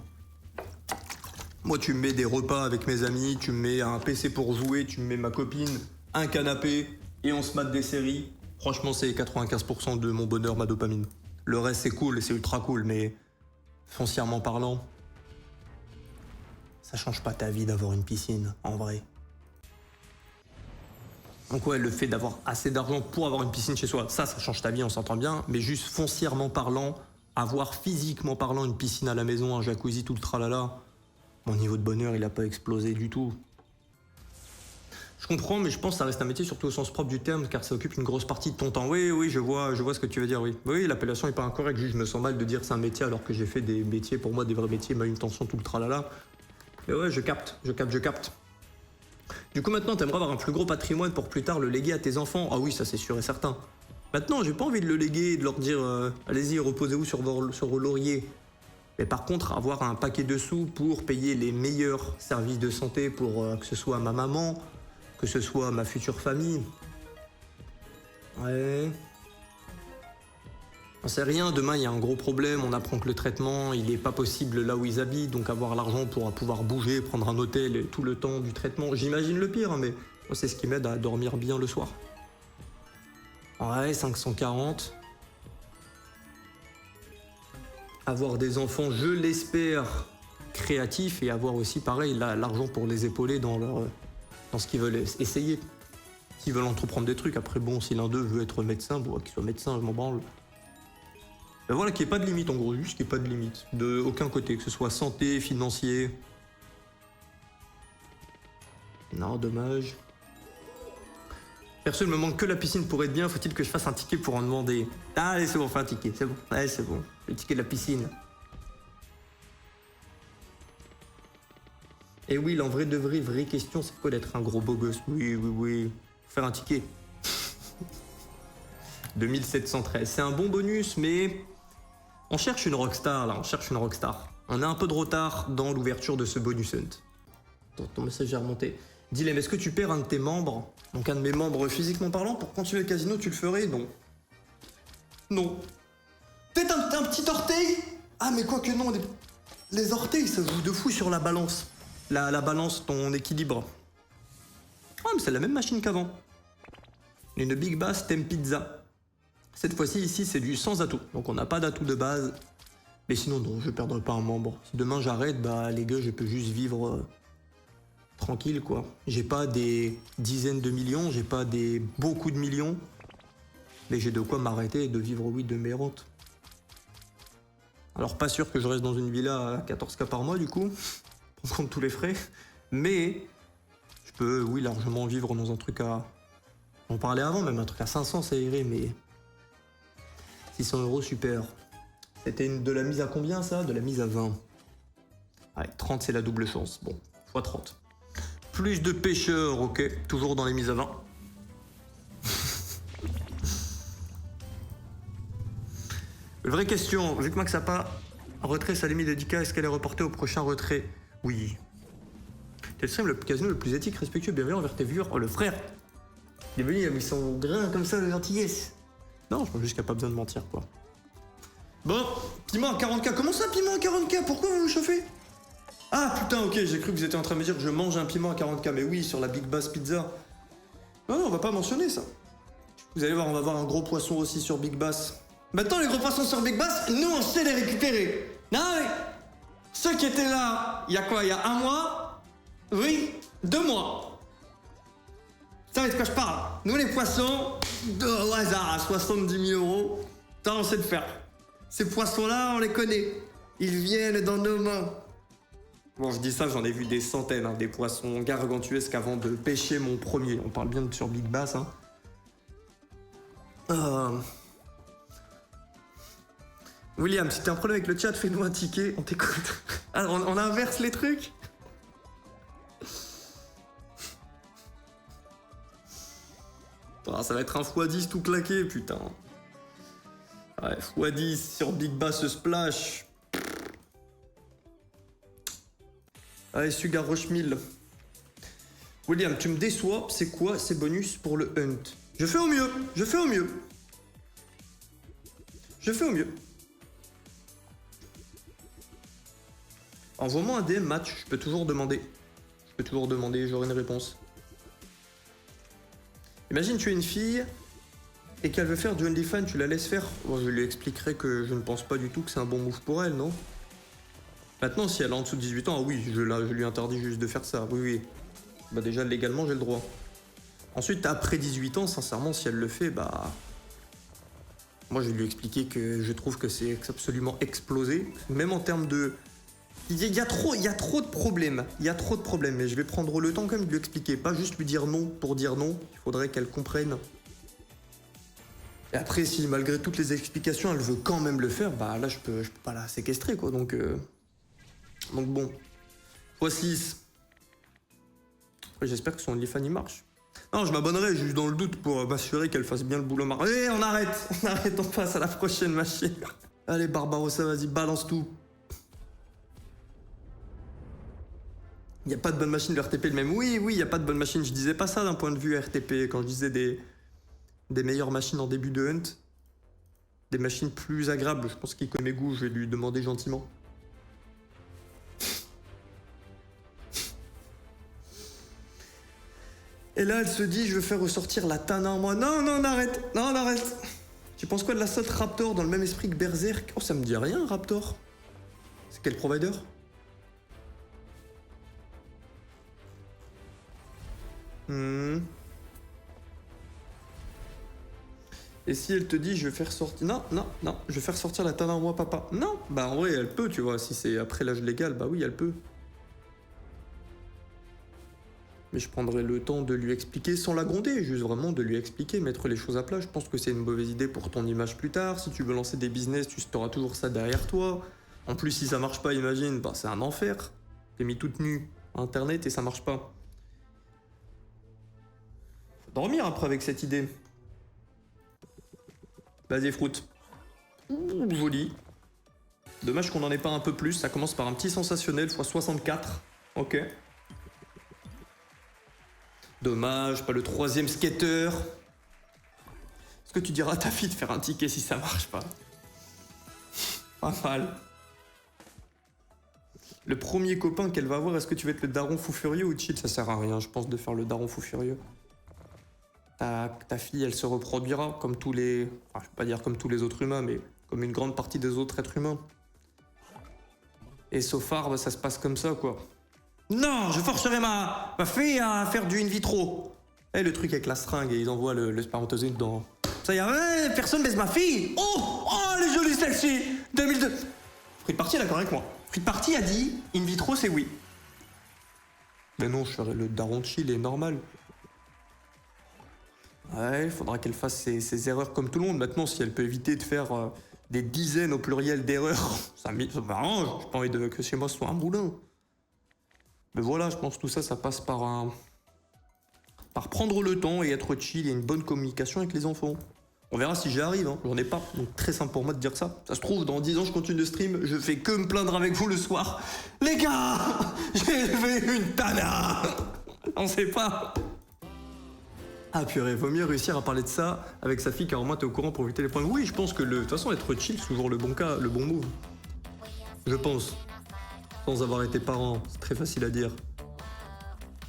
Moi, tu me mets des repas avec mes amis, tu me mets un PC pour jouer, tu me mets ma copine, un canapé, et on se mate des séries. Franchement, c'est 95% de mon bonheur, ma dopamine. Le reste, c'est cool et c'est ultra cool, mais foncièrement parlant, ça change pas ta vie d'avoir une piscine, en vrai. Donc ouais, le fait d'avoir assez d'argent pour avoir une piscine chez soi, ça change ta vie, on s'entend bien, mais juste foncièrement parlant, avoir physiquement parlant une piscine à la maison, un jacuzzi, tout le tralala, mon niveau de bonheur, il a pas explosé du tout. Je comprends, mais je pense que ça reste un métier, surtout au sens propre du terme, car ça occupe une grosse partie de ton temps. Oui, je vois ce que tu veux dire, oui. Oui, l'appellation n'est pas incorrecte, je me sens mal de dire c'est un métier alors que j'ai fait des métiers, pour moi, des vrais métiers, manutention, tout le tralala. Mais ouais, je capte. Du coup, maintenant, t'aimerais avoir un plus gros patrimoine pour plus tard le léguer à tes enfants. Ah oui, ça c'est sûr et certain. Maintenant, j'ai pas envie de le léguer et de leur dire allez-y, reposez-vous sur vos lauriers. Mais par contre, avoir un paquet de sous pour payer les meilleurs services de santé pour que ce soit ma maman, que ce soit ma future famille. Ouais. On sait rien, demain il y a un gros problème, on apprend que le traitement il est pas possible là où ils habitent, donc avoir l'argent pour pouvoir bouger, prendre un hôtel et tout le temps du traitement. J'imagine le pire, hein, mais moi c'est ce qui m'aide à dormir bien le soir. Ouais, 540. Avoir des enfants, je l'espère, créatifs et avoir aussi pareil l'argent pour les épauler dans ce qu'ils veulent essayer. S'ils veulent entreprendre des trucs, après bon, si l'un d'eux veut être médecin, bon, qu'il soit médecin, je m'en branle. Ben voilà, qu'il n'y ait pas de limite en gros, juste qu'il n'y ait pas de limite. De aucun côté, que ce soit santé, financier. Non, dommage. Perso, il me manque que la piscine pour être bien. Faut-il que je fasse un ticket pour en demander? Ah, allez, c'est bon, fais un ticket, c'est bon. Allez, c'est bon. Le ticket de la piscine. Et oui, en vrai de vrai, vraie question, c'est quoi d'être un gros beau gosse? Oui, oui, oui. Faut faire un ticket. 2713. C'est un bon bonus, mais on cherche une rockstar, là. On cherche une rockstar. On a un peu de retard dans l'ouverture de ce bonus hunt. Attends, ton message est remonté. Dilemme, est-ce que tu perds un de tes membres? Donc un de mes membres physiquement parlant, pour continuer le casino, tu le ferais? Non. Non. Peut-être un petit orteil? Ah, mais quoi que non, les orteils, ça joue de fou sur la balance. La balance, ton équilibre. Ah, mais c'est la même machine qu'avant. Une Big Bass Thème Pizza. Cette fois-ci, ici, c'est du sans atout. Donc on n'a pas d'atout de base. Mais sinon, non, je perdrai pas un membre. Si demain j'arrête, bah les gars, je peux juste vivre tranquille, quoi. J'ai pas des dizaines de millions, j'ai pas des beaucoup de millions. Mais j'ai de quoi m'arrêter et de vivre, oui, de mes rentes. Alors pas sûr que je reste dans une villa à 14K par mois, du coup. On compte tous les frais. Mais je peux, oui, largement vivre dans un truc à... On parlait avant, même un truc à 500, ça irait, mais... 600 €, super. C'était de la mise à combien, ça? De la mise à 20. Ouais, 30, c'est la double chance. Bon, x 30. Plus de pêcheurs, ok. Toujours dans les mises à 20. Vraie question. Vu que Max a pas retrait sa limite de 10K, est-ce qu'elle est reportée au prochain retrait? Oui. Quel serait le casino le plus éthique, respectueux, bienveillant envers tes viewers? Oh, le frère. Il est venu avec son grain comme ça, le gentillesse. Non, je pense juste qu'il n'y a pas besoin de mentir, quoi. Bon, piment à 40K. Comment ça, piment à 40K? Pourquoi vous vous chauffez? Ah, putain, ok, j'ai cru que vous étiez en train de me dire que je mange un piment à 40K. Mais oui, sur la Big Bass Pizza. Non, non, on va pas mentionner ça. Vous allez voir, on va voir un gros poisson aussi sur Big Bass. Maintenant, les gros poissons sur Big Bass, nous, on sait les récupérer. Non, mais ceux qui étaient là, il y a quoi? Il y a un mois? Oui, 2 mois. Vous savez de quoi je parle? Nous, les poissons, au hasard, à 70 000 €, ça, on sait le faire. Ces poissons-là, on les connaît. Ils viennent dans nos mains. Bon, je dis ça, j'en ai vu des centaines, hein, des poissons gargantuesques avant de pêcher mon premier. On parle bien de sur Big Bass, hein. William, si t'as un problème avec le chat, fais-nous un ticket, on t'écoute. Alors, on inverse les trucs. Ah, ça va être un x10 tout claqué, putain. Ouais, x10 sur Big Bass Splash. Allez, Sugar Rush 1000. William, tu me déçois, c'est quoi ces bonus pour le hunt? Je fais au mieux, je fais au mieux. Je fais au mieux. Envoie-moi un DM match, je peux toujours demander. Je peux toujours demander, j'aurai une réponse. Imagine tu es une fille et qu'elle veut faire du OnlyFans, tu la laisses faire. Bon, je lui expliquerai que je ne pense pas du tout que c'est un bon move pour elle, non? Maintenant, si elle est en dessous de 18 ans, oui, je lui interdis juste de faire ça, oui, oui. Bah déjà, légalement, j'ai le droit. Ensuite, après 18 ans, sincèrement, si elle le fait, bah... Moi, je vais lui expliquer que je trouve que c'est absolument explosé. Même en termes de... Il y a trop de problèmes. Il y a trop de problèmes. Mais je vais prendre le temps quand même de lui expliquer. Pas juste lui dire non pour dire non. Il faudrait qu'elle comprenne. Et après, si malgré toutes les explications, elle veut quand même le faire, bah là, je peux pas la séquestrer, quoi. Donc bon. x6. Ouais, j'espère que son OnlyFans il marche. Non, je m'abonnerai juste dans le doute pour m'assurer qu'elle fasse bien le boulot. Allez, on arrête, on passe à la prochaine machine. Allez, Barbarossa, vas-y, balance tout. Il n'y a pas de bonne machine de RTP le même. Oui, il n'y a pas de bonne machine. Je disais pas ça d'un point de vue RTP. Quand je disais des meilleures machines en début de hunt. Des machines plus agréables. Je pense qu'il connaît mes goûts, je vais lui demander gentiment. Et là, elle se dit, je veux faire ressortir la Tana en moi. Non, arrête. Non, arrête. Tu penses quoi de la Salt Raptor dans le même esprit que Berserk? Oh, ça me dit rien, Raptor. C'est quel provider? Et si elle te dit, je vais faire sortir... Non, je vais faire sortir la Tana en moi, papa. Non, bah en vrai, elle peut, tu vois. Si c'est après l'âge légal, bah oui, elle peut. Mais je prendrai le temps de lui expliquer sans la gronder, juste vraiment de lui expliquer, mettre les choses à plat. Je pense que c'est une mauvaise idée pour ton image plus tard. Si tu veux lancer des business, tu auras toujours ça derrière toi. En plus, si ça marche pas, imagine, bah, c'est un enfer. T'es mis toute nue à internet et ça marche pas. Faut dormir après avec cette idée. Vas-y, Fruit. Ouh, joli. Dommage qu'on en ait pas un peu plus. Ça commence par un petit sensationnel x 64. Ok. Dommage, pas le troisième skater. Est-ce que tu diras à ta fille de faire un ticket si ça marche pas? Pas mal. Le premier copain qu'elle va avoir, est-ce que tu vas être le daron fou furieux ou chill? Ça sert à rien, je pense, de faire le daron fou furieux. Ta fille, elle se reproduira comme tous les... Enfin, je vais pas dire comme tous les autres humains, mais comme une grande partie des autres êtres humains. Et so far, bah, ça se passe comme ça, quoi. Non, je forcerai ma fille à faire du in vitro. Et le truc avec la seringue, et ils envoient le spermatozoïde dans... Ça y est, ouais, personne baise ma fille. Oh, elle est jolie celle-ci. 2002. Free Party est d'accord avec moi. Free Party a dit, in vitro, c'est oui. Mais non, je ferai le daron chill et normal. Ouais, il faudra qu'elle fasse ses erreurs comme tout le monde. Maintenant, si elle peut éviter de faire des dizaines au pluriel d'erreurs, ça m'arrange. J'ai pas envie que chez moi ce soit un moulin. Mais voilà, je pense que tout ça, ça passe par prendre le temps et être chill et une bonne communication avec les enfants. On verra si j'y arrive, hein. J'en ai pas. Donc très simple pour moi de dire ça. Ça se trouve, dans 10 ans, je continue de stream, je fais que me plaindre avec vous le soir. Les gars, j'ai élevé une tana. On sait pas. Ah purée, vaut mieux réussir à parler de ça avec sa fille car au moins t'es au courant pour éviter les points. Oui, je pense que de toute façon être chill c'est toujours le bon cas, le bon move. Je pense. Sans avoir été parent, c'est très facile à dire.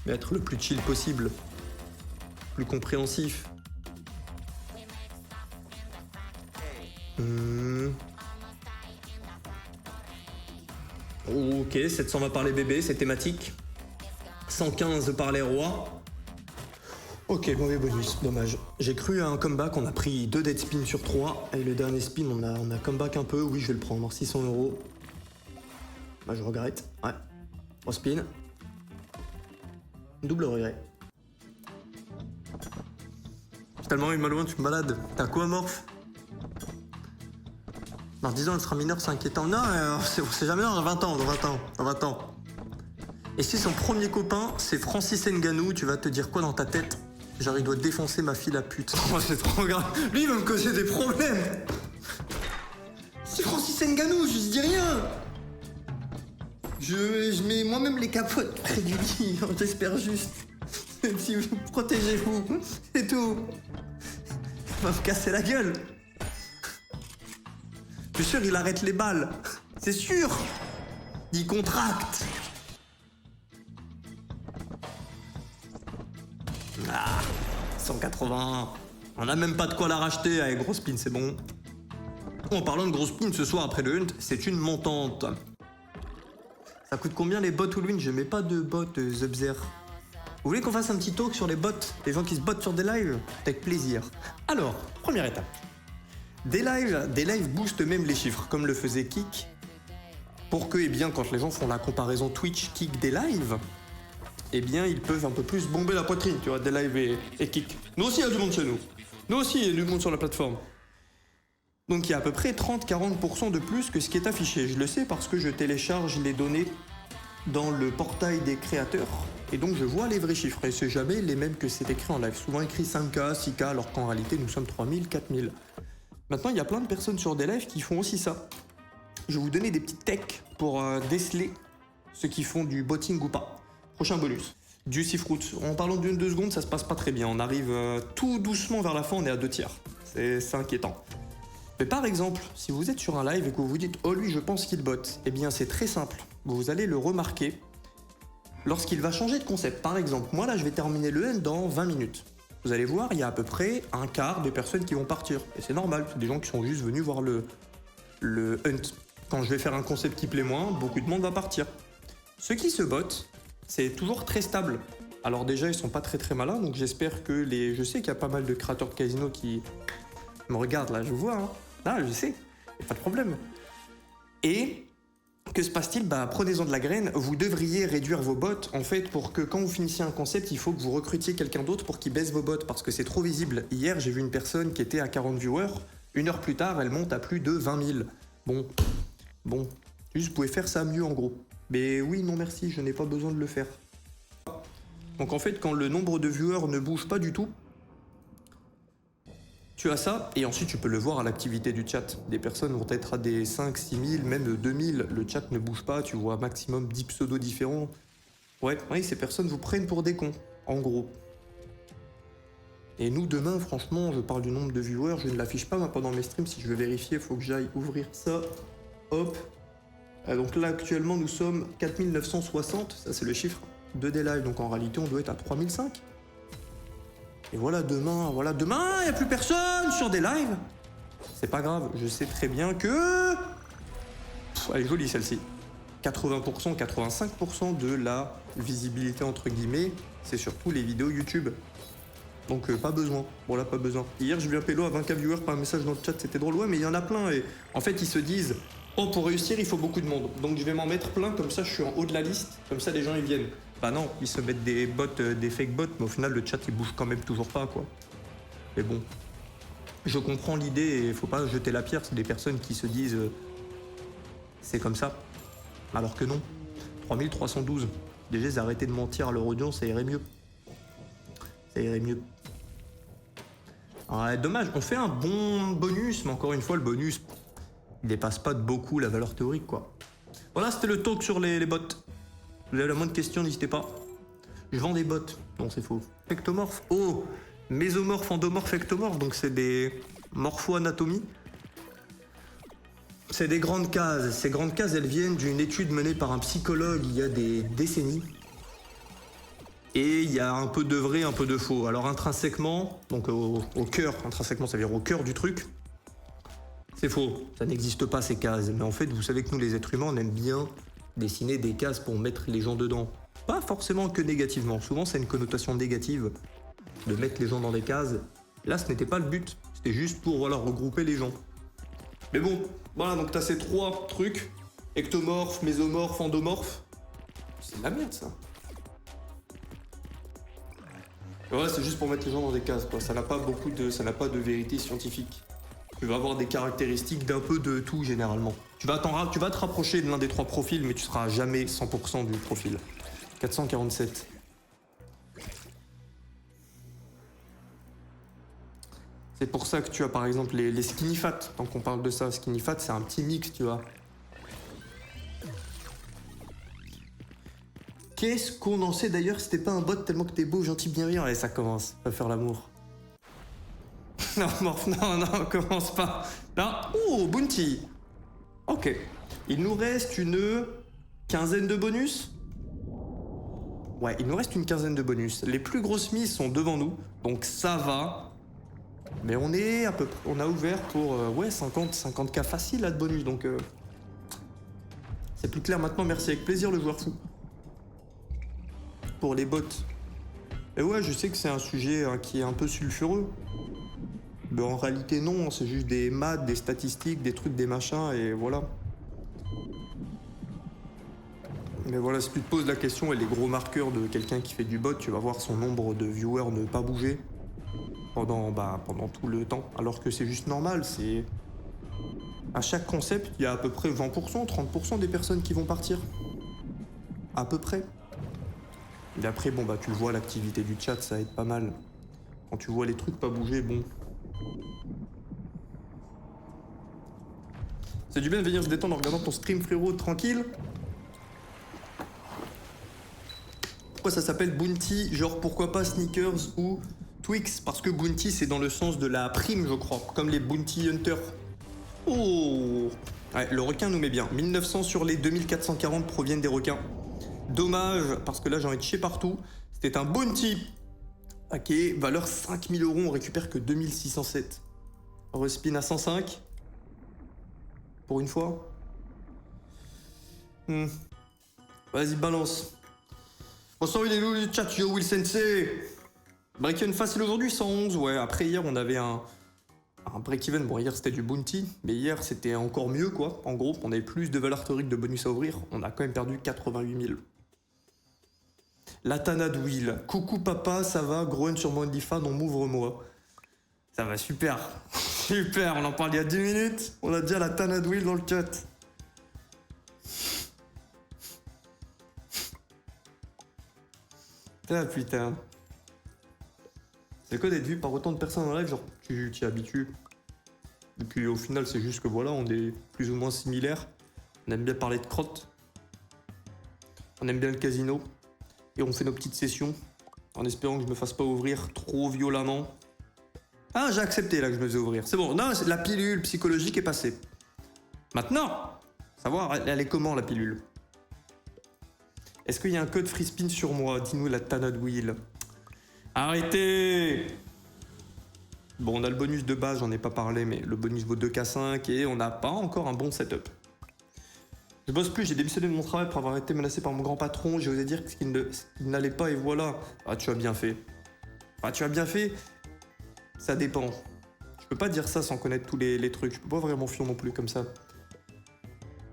Mais être le plus chill possible. Plus compréhensif. Ok, 720 par les bébés, c'est thématique. 115 par les rois. Ok, mauvais bonus, dommage. J'ai cru à un comeback, on a pris 2 dead spins sur 3. Et le dernier spin, on a comeback un peu. Oui, je vais le prendre, 600 €. Bah, je regrette. Ouais. 3 spins. Double regret. J'ai tellement eu mal loin, tu me malades. T'as quoi, Morph? Dans 10 ans, elle sera mineure, c'est inquiétant. Non, on sait jamais, dans 20 ans, dans 20 ans. Et si son premier copain, c'est Francis Ngannou, tu vas te dire quoi dans ta tête? Genre, il doit défoncer ma fille la pute. Oh, c'est trop grave. Lui, il va me causer des problèmes. C'est Francis Ngannou, je dis rien. Je mets moi-même les capotes près du lit. J'espère juste. Si vous protégez-vous, c'est tout. Il va me casser la gueule. Je suis sûr, il arrête les balles. C'est sûr. Il contracte. Ah, 180. On n'a même pas de quoi la racheter. Allez, gros spin, c'est bon. En parlant de gros spin, ce soir après le hunt, c'est une montante. Ça coûte combien les bots Halloween? Je mets pas de bots, Zubzer. Vous voulez qu'on fasse un petit talk sur les bots? Les gens qui se bottent sur des lives? Avec plaisir. Alors, première étape. Des lives boostent même les chiffres, comme le faisait Kik. Pour que, eh bien, quand les gens font la comparaison Twitch-Kik des lives, eh bien, ils peuvent un peu plus bomber la poitrine, tu vois, des lives et Kik. Nous aussi, il y a du monde chez nous. Nous aussi, il y a du monde sur la plateforme. Donc, il y a à peu près 30-40% de plus que ce qui est affiché. Je le sais parce que je télécharge les données dans le portail des créateurs. Et donc, je vois les vrais chiffres. Et c'est jamais les mêmes que c'est écrit en live. Souvent écrit 5K, 6K, alors qu'en réalité, nous sommes 3000, 4000. Maintenant, il y a plein de personnes sur des lives qui font aussi ça. Je vais vous donner des petites techs pour déceler ceux qui font du botting ou pas. Prochain bonus. Juicy Fruit. En parlant d'une 2 secondes, ça se passe pas très bien. On arrive tout doucement vers la fin, on est à 2 tiers. C'est inquiétant. Mais par exemple, si vous êtes sur un live et que vous vous dites « Oh lui, je pense qu'il botte », eh bien c'est très simple. Vous allez le remarquer lorsqu'il va changer de concept. Par exemple, moi là, je vais terminer le hunt dans 20 minutes. Vous allez voir, il y a à peu près un quart des personnes qui vont partir. Et c'est normal, c'est des gens qui sont juste venus voir le hunt. Quand je vais faire un concept qui plaît moins, beaucoup de monde va partir. Ceux qui se bottent, c'est toujours très stable. Alors déjà, ils sont pas très malins, donc j'espère que les... Je sais qu'il y a pas mal de créateurs de casino qui me regardent là, je vois, hein. Là, je sais, y a pas de problème. Et Que se passe-t-il? Bah, prenez-en de la graine. Vous devriez réduire vos bots, en fait, pour que quand vous finissiez un concept, il faut que vous recrutiez quelqu'un d'autre pour qu'il baisse vos bots, parce que c'est trop visible. Hier, j'ai vu une personne qui était à 40 viewers. 1 heure plus tard, elle monte à plus de 20 000. Bon. Juste, vous pouvez faire ça mieux, en gros. Mais oui, non merci, je n'ai pas besoin de le faire. Donc en fait, quand le nombre de viewers ne bouge pas du tout, tu as ça, et ensuite tu peux le voir à l'activité du chat. Des personnes vont être à des 5, 6 000, même 2 000. Le chat ne bouge pas, tu vois maximum 10 pseudos différents. Ouais, ces personnes vous prennent pour des cons, en gros. Et nous, demain, franchement, je parle du nombre de viewers, je ne l'affiche pas moi, pendant mes streams. Si je veux vérifier, il faut que j'aille ouvrir ça. Hop. Donc là, actuellement, nous sommes 4960, ça c'est le chiffre de des lives. Donc en réalité, on doit être à 3005. Et voilà, demain, il n'y a plus personne sur des lives. C'est pas grave, je sais très bien que... elle est jolie celle-ci. 80%, 85% de la visibilité entre guillemets, c'est surtout les vidéos YouTube. Donc pas besoin, voilà, pas besoin. Hier, j'ai vu un pélo à 20K viewers par un message dans le chat, c'était drôle, ouais, mais il y en a plein. Et en fait, ils se disent, oh, pour réussir, il faut beaucoup de monde. Donc je vais m'en mettre plein, comme ça je suis en haut de la liste, comme ça les gens ils viennent. Bah non, ils se mettent des bots, des fake bots, mais au final le chat il bouge quand même toujours pas, quoi. Mais bon, je comprends l'idée et il faut pas jeter la pierre, c'est des personnes qui se disent c'est comme ça, alors que non. 3312, déjà ils arrêtaient de mentir à leur audience, ça irait mieux. Ça irait mieux. Ouais, dommage, on fait un bon bonus, mais encore une fois le bonus, il dépasse pas de beaucoup la valeur théorique, quoi. Voilà, c'était le talk sur les bots. Vous avez la moindre question, n'hésitez pas. Je vends des bots. Non, c'est faux. Ectomorphes. Oh, mésomorphes, endomorphes, ectomorphes. Donc c'est des morpho-anatomies. C'est des grandes cases. Ces grandes cases, elles viennent d'une étude menée par un psychologue il y a des décennies. Et il y a un peu de vrai, un peu de faux. Alors intrinsèquement, donc au cœur, intrinsèquement ça veut dire au cœur du truc, c'est faux. Ça n'existe pas ces cases. Mais en fait, vous savez que nous les êtres humains, on aime bien dessiner des cases pour mettre les gens dedans. Pas forcément que négativement. Souvent, c'est une connotation négative de mettre les gens dans des cases. Là, ce n'était pas le but. C'était juste pour voilà, regrouper les gens. Mais bon, voilà, donc t'as ces trois trucs. Ectomorphe, mésomorphe, endomorphe. C'est de la merde, ça. Et voilà, c'est juste pour mettre les gens dans des cases, quoi. Ça n'a pas de vérité scientifique. Tu vas avoir des caractéristiques d'un peu de tout, généralement. Tu vas te rapprocher de l'un des trois profils, mais tu seras jamais 100% du profil. 447. C'est pour ça que tu as par exemple les skinny fat, tant qu'on parle de ça. Skinny fat, c'est un petit mix, tu vois. Qu'est-ce qu'on en sait d'ailleurs? C'était pas un bot tellement que t'es beau, gentil, bienveillant. Allez, ça commence. On va faire l'amour. Non, Morph, non, commence pas. Non. Oh, Bounty. Ok. Il nous reste une quinzaine de bonus. Ouais, il nous reste une quinzaine de bonus. Les plus grosses mises sont devant nous, donc ça va. Mais on est à peu près, on a ouvert pour 50K facile là de bonus, donc c'est plus clair maintenant. Merci, avec plaisir le joueur fou. Pour les bots. Et ouais, je sais que c'est un sujet qui est un peu sulfureux. Mais en réalité non, c'est juste des maths, des statistiques, des trucs, des machins, et voilà. Mais voilà, si tu te poses la question et les gros marqueurs de quelqu'un qui fait du bot, tu vas voir son nombre de viewers ne pas bouger pendant tout le temps. Alors que c'est juste normal, c'est... À chaque concept, il y a à peu près 20%, 30% des personnes qui vont partir. À peu près. Et après, bon bah tu le vois, l'activité du chat, ça aide pas mal. Quand tu vois les trucs pas bouger, bon... C'est du bien de venir se détendre en regardant ton stream, frérot, tranquille. Pourquoi ça s'appelle Bounty? Genre pourquoi pas Sneakers ou Twix? Parce que Bounty c'est dans le sens de la prime, je crois, comme les Bounty Hunters. Oh ouais, le requin nous met bien. 1900 sur les 2440 proviennent des requins. Dommage, parce que là j'ai envie de chier partout. C'était un Bounty. Ok, valeur 5000 €, on récupère que 2607. Respin à 105. Pour une fois. Vas-y, balance. Bonsoir, il est où le chat, yo Will Sensei? Breaken facile aujourd'hui, 111. Ouais, après hier, on avait un un break-even. Bon, hier c'était du bounty, mais hier c'était encore mieux, quoi. En gros, on avait plus de valeur théorique de bonus à ouvrir. On a quand même perdu 88 000. La Tana de Will. Coucou papa, ça va? Groen sur mon OnlyFans, on m'ouvre-moi. Ça va super. Super, on en parle il y a 10 minutes. On a déjà la Tana de Will dans le cut. Ah putain. C'est quoi d'être vu par autant de personnes en live? Genre, tu t'y habitues. Et puis au final, c'est juste que voilà, on est plus ou moins similaires. On aime bien parler de crottes. On aime bien le casino. Et on fait nos petites sessions. En espérant que je me fasse pas ouvrir trop violemment. Ah, j'ai accepté là que je me faisais ouvrir. C'est bon, non, la pilule psychologique est passée. Maintenant, savoir, elle est comment la pilule? Est-ce qu'il y a un code free spin sur moi? Dis-nous la Tana de Will. Arrêtez! Bon, on a le bonus de base, j'en ai pas parlé, mais le bonus vaut 2K5 et on n'a pas encore un bon setup. Je bosse plus, j'ai démissionné de mon travail pour avoir été menacé par mon grand patron, j'ai osé dire qu'il n'allait pas et voilà. Ah, tu as bien fait. Ah, tu as bien fait. Ça dépend. Je peux pas dire ça sans connaître tous les trucs, je peux pas vraiment fuir non plus comme ça.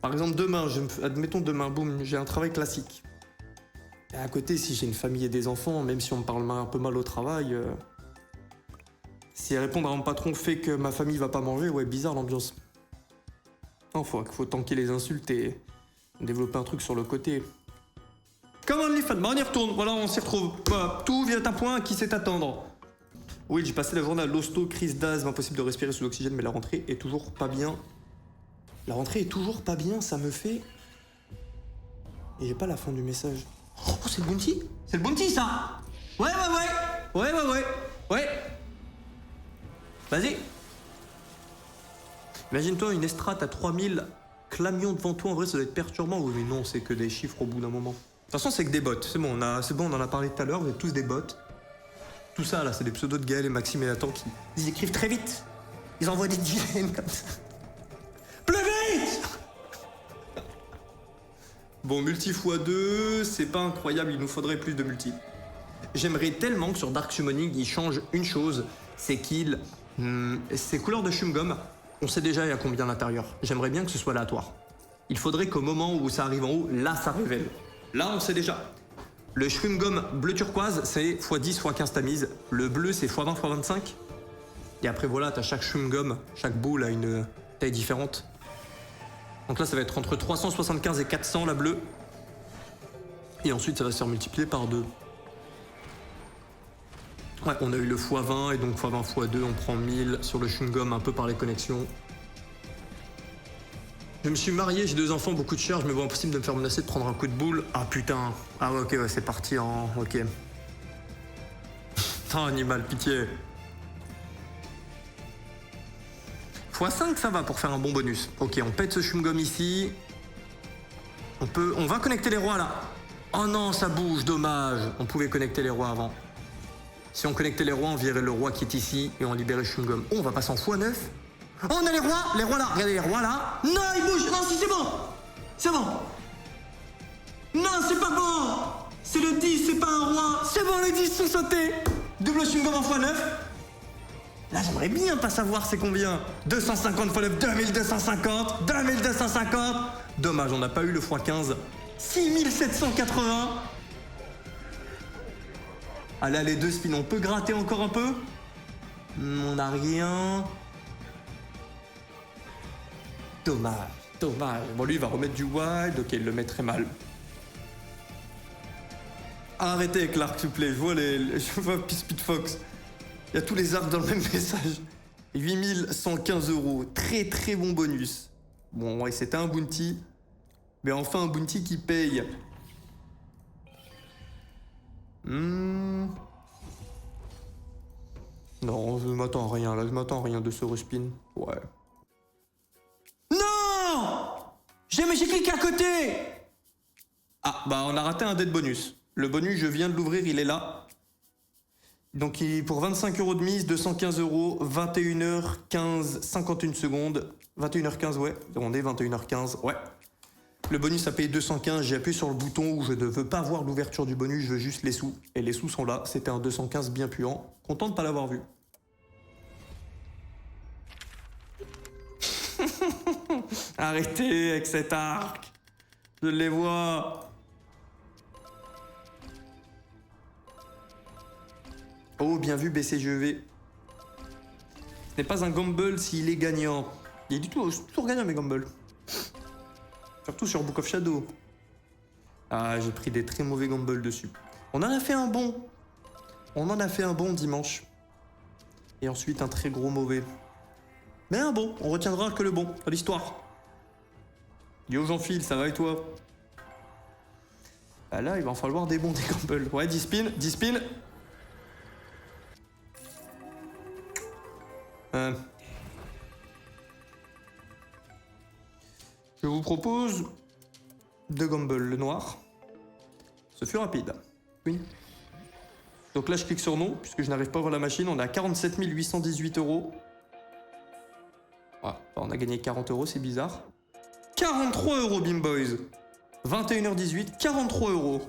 Par exemple, demain, admettons demain, boum, j'ai un travail classique. Et à côté, si j'ai une famille et des enfants, même si on me parle un peu mal au travail, si répondre à mon patron fait que ma famille va pas manger, ouais, bizarre l'ambiance. Non, faut tanker les insultes et développer un truc sur le côté. Comme OnlyFans, bah on y retourne, voilà, on s'y retrouve. Voilà, tout vient à un point qui sait attendre. Oui, j'ai passé la journée à l'hosto, crise d'asthme, impossible de respirer sous l'oxygène, mais la rentrée est toujours pas bien. La rentrée est toujours pas bien, ça me fait... Et j'ai pas la fin du message. Oh, c'est le bounty? C'est le bounty, ça? Ouais. Vas-y. Imagine-toi une estrade à 3000 camions devant toi, en vrai, ça doit être perturbant. Oui, mais non, c'est que des chiffres au bout d'un moment. De toute façon, c'est que des bots. C'est bon, on en a parlé tout à l'heure, vous êtes tous des bots. Tout ça, là, c'est des pseudos de Gaël et Maxime et Nathan qui... Ils écrivent très vite. Ils envoient des dizaines comme ça. Plus vite! Bon, multi x2, c'est pas incroyable, il nous faudrait plus de multi. J'aimerais tellement que sur Dark Summoning, il change une chose, c'est qu'il... ces couleurs de chewing-gum, on sait déjà il y a combien à l'intérieur. J'aimerais bien que ce soit aléatoire. Il faudrait qu'au moment où ça arrive en haut, là, ça révèle. Là, on sait déjà. Le chewing-gum bleu turquoise, c'est x10, x15 tamise. Le bleu, c'est x20, x25. Et après, voilà, t'as chaque chewing-gum, chaque boule a une taille différente. Donc là, ça va être entre 375 et 400, la bleue. Et ensuite, ça va se faire multiplier par 2. Ouais, on a eu le x20, et donc x20, x2, on prend 1000 sur le chewing-gum, un peu par les connexions. Je me suis marié, j'ai 2 enfants, beaucoup de charges, mais bon, impossible de me faire menacer de prendre un coup de boule. Ah putain. Ah ouais, ok, ouais, c'est parti en... Ok. Oh, animal, pitié. x5, ça va pour faire un bon bonus. Ok, on pète ce chewing-gum ici. On va connecter les rois là. Oh non, ça bouge, dommage. On pouvait connecter les rois avant. Si on connectait les rois, on virait le roi qui est ici et on libérait le chewing-gum. Oh, on va passer en x9. Oh, on a les rois là. Regardez les rois là. Non, ils bougent. Non, si, c'est bon. C'est bon. Non, c'est pas bon. C'est le 10, c'est pas un roi. C'est bon, les 10 sont sautés. Double chewing-gum en x9. Là, j'aimerais bien pas savoir c'est combien. 250 x 9, 2250, 2250. Dommage, on n'a pas eu le x15. 6780. Allez, les 2 spins, on peut gratter encore un peu? On n'a rien. Dommage. Bon, lui, il va remettre du wild. Ok, il le met très mal. Arrêtez avec l'arc, s'il vous plaît. Je vois Speed Fox. Il y a tous les arcs dans le même message. 8115 €. Très très bon bonus. Bon, ouais, c'était un bounty. Mais enfin, un bounty qui paye. Non, je m'attends à rien. Là, je m'attends à rien de ce respin. Ouais. Non! J'ai cliqué à côté! Ah, bah, on a raté un dead bonus. Le bonus, je viens de l'ouvrir, il est là. Donc pour 25 € de mise, 215 €, 21h15, 51 secondes. 21h15, ouais. On est 21h15, ouais. Le bonus a payé 215, j'ai appuyé sur le bouton où je ne veux pas voir l'ouverture du bonus, je veux juste les sous. Et les sous sont là, c'était un 215 bien puant. Content de ne pas l'avoir vu. Arrêtez avec cet arc. Je les vois. Oh, bien vu, BCGEV. Ce n'est pas un gamble s'il est gagnant. Il est du tout toujours gagnant, mes gambles. Surtout sur Book of Shadow. Ah, j'ai pris des très mauvais gambles dessus. On en a fait un bon. On en a fait un bon dimanche. Et ensuite un très gros mauvais. Mais un bon, on retiendra que le bon dans l'histoire. Yo Jean-Phil, ça va et toi? Ah là, il va en falloir des bons des gambles. Ouais, 10 spins, 10 spins. Je vous propose deux gambles, le noir. Ce fut rapide. Oui. Donc là, je clique sur non, puisque je n'arrive pas à voir la machine. On est à 47 818 €. Ah, on a gagné 40 €, c'est bizarre. 43 €, Beam Boys. 21h18, 43 €.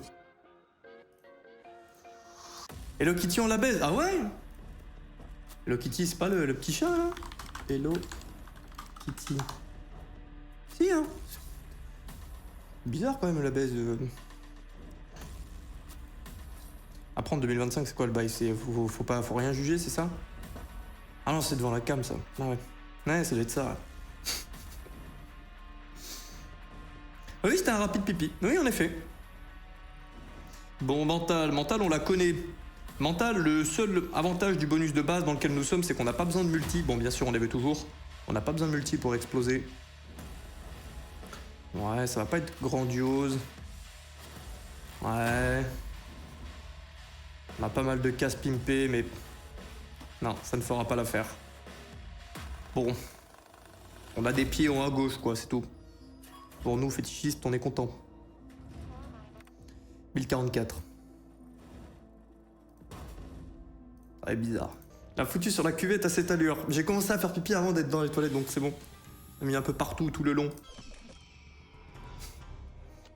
Hello Kitty, on la baise. Ah ouais? Hello Kitty, c'est pas le petit chat, là? Hello Kitty. Si, hein? Bizarre quand même la baise. Après en 2025, c'est quoi le bail? Faut rien juger, c'est ça? Ah non, c'est devant la cam, ça. Ah ouais. Ouais, ça doit être ça. Ouais. Oui, c'était un rapide pipi. Oui, en effet. Bon, mental, on la connaît. Mental, le seul avantage du bonus de base dans lequel nous sommes, c'est qu'on n'a pas besoin de multi. Bon, bien sûr, on les veut toujours. On n'a pas besoin de multi pour exploser. Ouais, ça va pas être grandiose. Ouais. On a pas mal de cases pimpées, mais... Non, ça ne fera pas l'affaire. Bon. On a des pieds en haut à gauche, quoi, c'est tout. Pour nous, fétichistes, on est content. 1044. Ah, bizarre. La foutu sur la cuvette à cette allure. J'ai commencé à faire pipi avant d'être dans les toilettes, donc c'est bon. J'ai mis un peu partout, tout le long.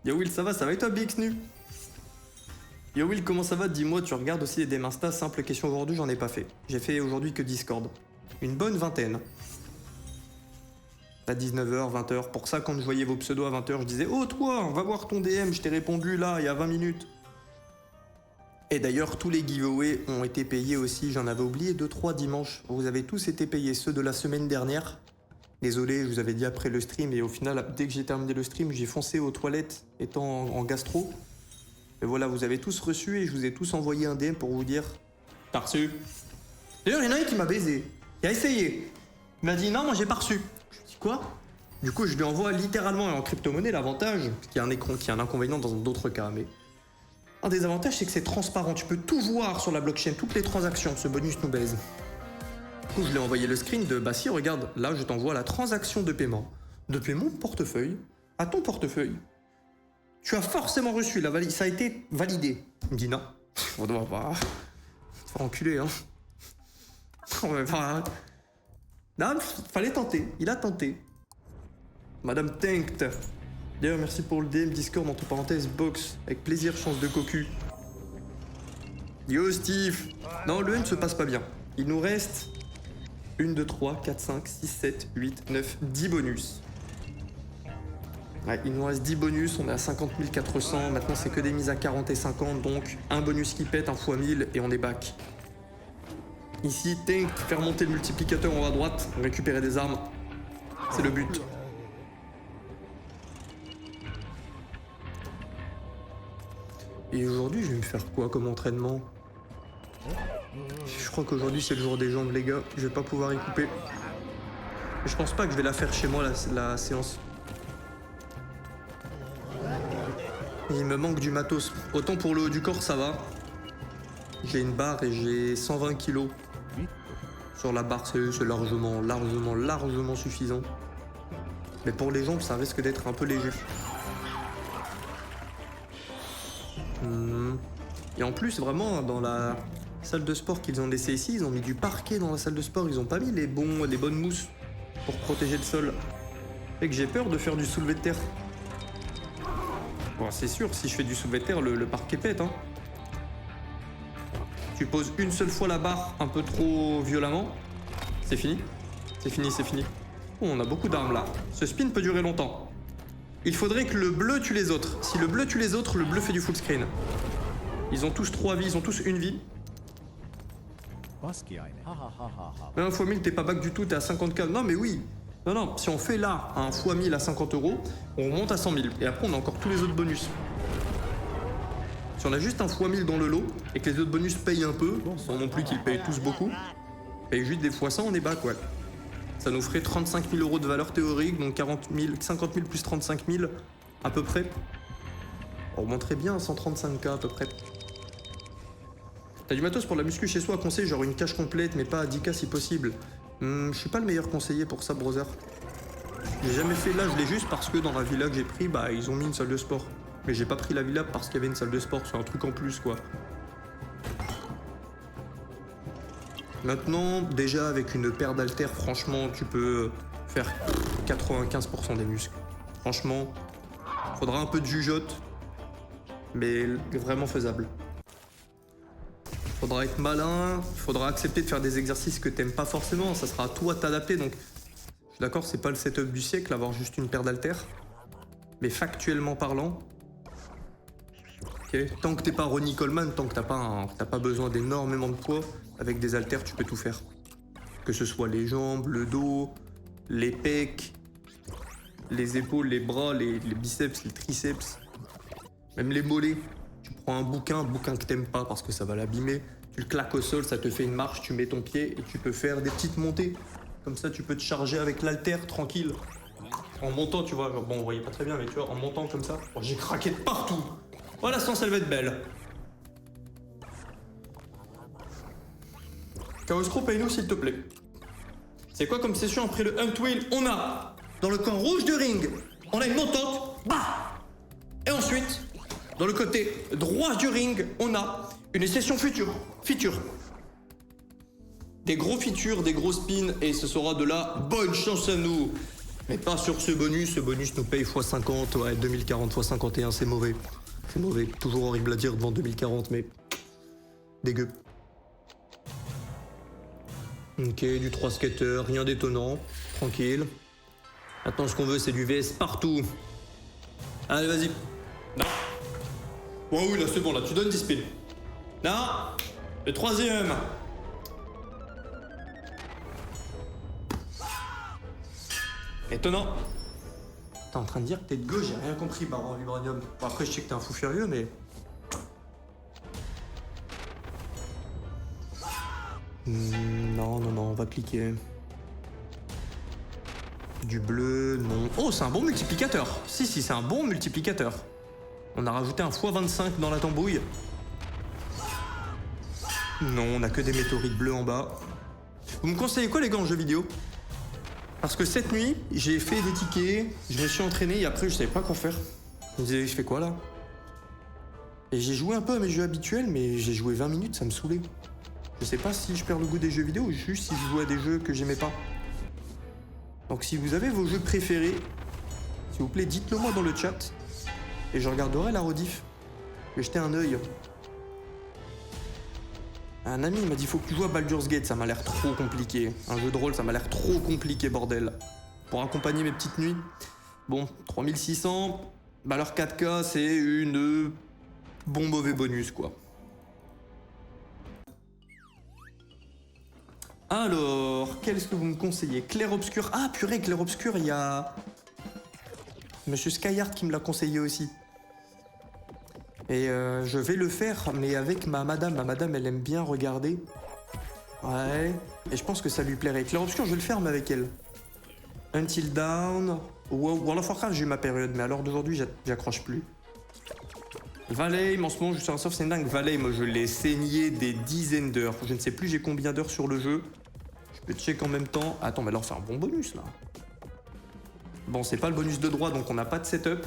Yo Will, ça va et toi, Big Snu? Yo Will, comment ça va? Dis-moi, tu regardes aussi les DM Insta? Simple question aujourd'hui, j'en ai pas fait. J'ai fait aujourd'hui que Discord. Une bonne vingtaine. À 19h, 20h. Pour ça, quand je voyais vos pseudos à 20h, je disais « Oh toi, va voir ton DM, je t'ai répondu là, il y a 20 minutes. » Et d'ailleurs, tous les giveaways ont été payés aussi. J'en avais oublié 2-3 dimanche. Vous avez tous été payés, ceux de la semaine dernière. Désolé, je vous avais dit après le stream, et au final, dès que j'ai terminé le stream, j'ai foncé aux toilettes, étant en gastro. Et voilà, vous avez tous reçu, et je vous ai tous envoyé un DM pour vous dire « T'as reçu ?» D'ailleurs, il y en a un qui m'a baisé. Il a essayé. Il m'a dit « Non, moi j'ai pas reçu. » Je dis « Quoi ?» Du coup, je lui envoie littéralement en crypto-monnaie l'avantage, qui est un écran, qui est un inconvénient dans d'autres cas, mais... Un des avantages, c'est que c'est transparent. Tu peux tout voir sur la blockchain, toutes les transactions. Ce bonus nous baise. Du coup, je lui ai envoyé le screen de « Bah si, regarde, là, je t'envoie la transaction de paiement. Depuis mon portefeuille à ton portefeuille. Tu as forcément reçu la valide. Ça a été validé. » Il me dit « Non. On doit pas... Tu vas enculer, hein. On va pas... » Non, fallait tenter. Il a tenté. Madame Tanked. D'ailleurs, merci pour le DM Discord, entre parenthèses, box. Avec plaisir, chance de cocu. Yo, Steve. Non, le ne se passe pas bien. Il nous reste 1, 2, 3, 4, 5, 6, 7, 8, 9, 10 bonus. Ouais, il nous reste 10 bonus, on est à 50 400. Maintenant, c'est que des mises à 40 et 50, donc un bonus qui pète, un x 1000, et on est back. Ici, Tank, faire monter le multiplicateur en haut à droite, récupérer des armes. C'est le but. Et aujourd'hui, je vais me faire quoi comme entraînement? Je crois qu'aujourd'hui, c'est le jour des jambes, les gars. Je vais pas pouvoir y couper. Mais je pense pas que je vais la faire chez moi, la séance. Il me manque du matos. Autant pour le haut du corps, ça va. J'ai une barre et j'ai 120 kilos. Sur la barre, c'est largement suffisant. Mais pour les jambes, ça risque d'être un peu léger. Et en plus, vraiment, dans la salle de sport qu'ils ont laissé ici, ils ont mis du parquet dans la salle de sport. Ils ont pas mis les bonnes mousses pour protéger le sol. Fait que j'ai peur de faire du soulevé de terre. Bon, c'est sûr, si je fais du soulevé de terre, le parquet pète, hein. Tu poses une seule fois la barre un peu trop violemment, c'est fini. C'est fini. Oh, on a beaucoup d'armes là. Ce spin peut durer longtemps. Il faudrait que le bleu tue les autres. Si le bleu tue les autres, le bleu fait du full screen. Ils ont tous 3 vies, ils ont tous une vie. Mais 1 x 1000, t'es pas back du tout, t'es à 50k. Non mais oui. Non, non, si on fait là un x 1000 à 50 €, on monte à 100 000. Et après, on a encore tous les autres bonus. Si on a juste un x 1000 dans le lot, et que les autres bonus payent un peu, sans non plus qu'ils payent tous beaucoup, paye juste des x 100, on est back, ouais. Ça nous ferait 35 000 € de valeur théorique, donc 50 000 plus 35 000 à peu près. On remonterait bien à 135k à peu près. T'as du matos pour la muscu chez soi à conseiller, genre une cage complète, mais pas à 10k si possible. Je suis pas le meilleur conseiller pour ça, brother. J'ai jamais fait là, je l'ai juste parce que dans la villa que j'ai pris, bah ils ont mis une salle de sport. Mais j'ai pas pris la villa parce qu'il y avait une salle de sport, c'est un truc en plus quoi. Maintenant, déjà avec une paire d'haltères, franchement, tu peux faire 95% des muscles. Franchement, faudra un peu de jugeote, mais vraiment faisable. Faudra être malin, faudra accepter de faire des exercices que t'aimes pas forcément, ça sera à toi de t'adapter. Donc, je suis d'accord, c'est pas le setup du siècle, avoir juste une paire d'haltères. Mais factuellement parlant, okay, tant que t'es pas Ronnie Coleman, tant que t'as pas besoin d'énormément de poids, avec des haltères, tu peux tout faire. Que ce soit les jambes, le dos, les pecs, les épaules, les bras, les biceps, les triceps, même les mollets. Tu prends un bouquin que t'aimes pas parce que ça va l'abîmer, tu le claques au sol, ça te fait une marche, tu mets ton pied et tu peux faire des petites montées. Comme ça, tu peux te charger avec l'haltère tranquille. En montant, tu vois, genre, bon, on voyait pas très bien, mais tu vois, en montant comme ça, oh, j'ai craqué de partout. Voilà, la séance, elle va être belle. Chaoscro, paye-nous s'il te plaît. C'est quoi comme session après le Hunt Wheel? On a, dans le camp rouge du ring, on a une montante, bah. Et ensuite, dans le côté droit du ring, on a une session feature. Des gros features, des gros spins, et ce sera de la bonne chance à nous. Mais pas sur ce bonus nous paye x50, ouais, 2040 x 51, c'est mauvais. C'est mauvais, toujours horrible à dire devant 2040, mais dégueu. Ok, du 3 skater, rien d'étonnant, tranquille. Maintenant, ce qu'on veut, c'est du VS partout. Allez, vas-y. Non. Oh oui, là, c'est bon, là, tu donnes 10 spins. Non. Le 3e. Étonnant. T'es en train de dire que t'es de gauche, j'ai rien compris, Baron Vibranium. Bon, après, je sais que t'es un fou furieux, mais... non, on va cliquer. Du bleu, non. Oh, c'est un bon multiplicateur. Si, c'est un bon multiplicateur. On a rajouté un x25 dans la tambouille. Non, on a que des météorites bleues en bas. Vous me conseillez quoi, les gars, en jeu vidéo? Parce que cette nuit, j'ai fait des tickets, je me suis entraîné et après, je savais pas quoi faire. Je me disais, je fais quoi là? Et j'ai joué un peu à mes jeux habituels, mais j'ai joué 20 minutes, ça me saoulait. Je sais pas si je perds le goût des jeux vidéo ou juste si je joue à des jeux que j'aimais pas. Donc si vous avez vos jeux préférés, s'il vous plaît, dites-le moi dans le chat. Et je regarderai la rediff. Je vais jeter un œil. Un ami m'a dit, faut que tu joues à Baldur's Gate, ça m'a l'air trop compliqué. Un jeu de rôle, ça m'a l'air trop compliqué, bordel. Pour accompagner mes petites nuits. Bon, 3600, valeur 4K, c'est une... bon mauvais bonus, quoi. Alors, qu'est-ce que vous me conseillez? Clair-obscur. Ah, purée, clair-obscur, il y a... Monsieur Skyheart qui me l'a conseillé aussi. Et je vais le faire, mais avec ma madame. Ma madame, elle aime bien regarder. Ouais. Et je pense que ça lui plairait. Clair-obscur, je vais le faire, mais avec elle. Until Dawn. World of Warcraft, j'ai eu ma période, mais alors d'aujourd'hui, j'accroche plus. Valheim, en ce moment, je suis un sauf, c'est dingue. Valheim, je l'ai saigné des dizaines d'heures. Je ne sais plus j'ai combien d'heures sur le jeu. Je peux check en même temps. Attends, mais alors c'est un bon bonus, là. Bon, c'est pas le bonus de droit, donc on n'a pas de setup.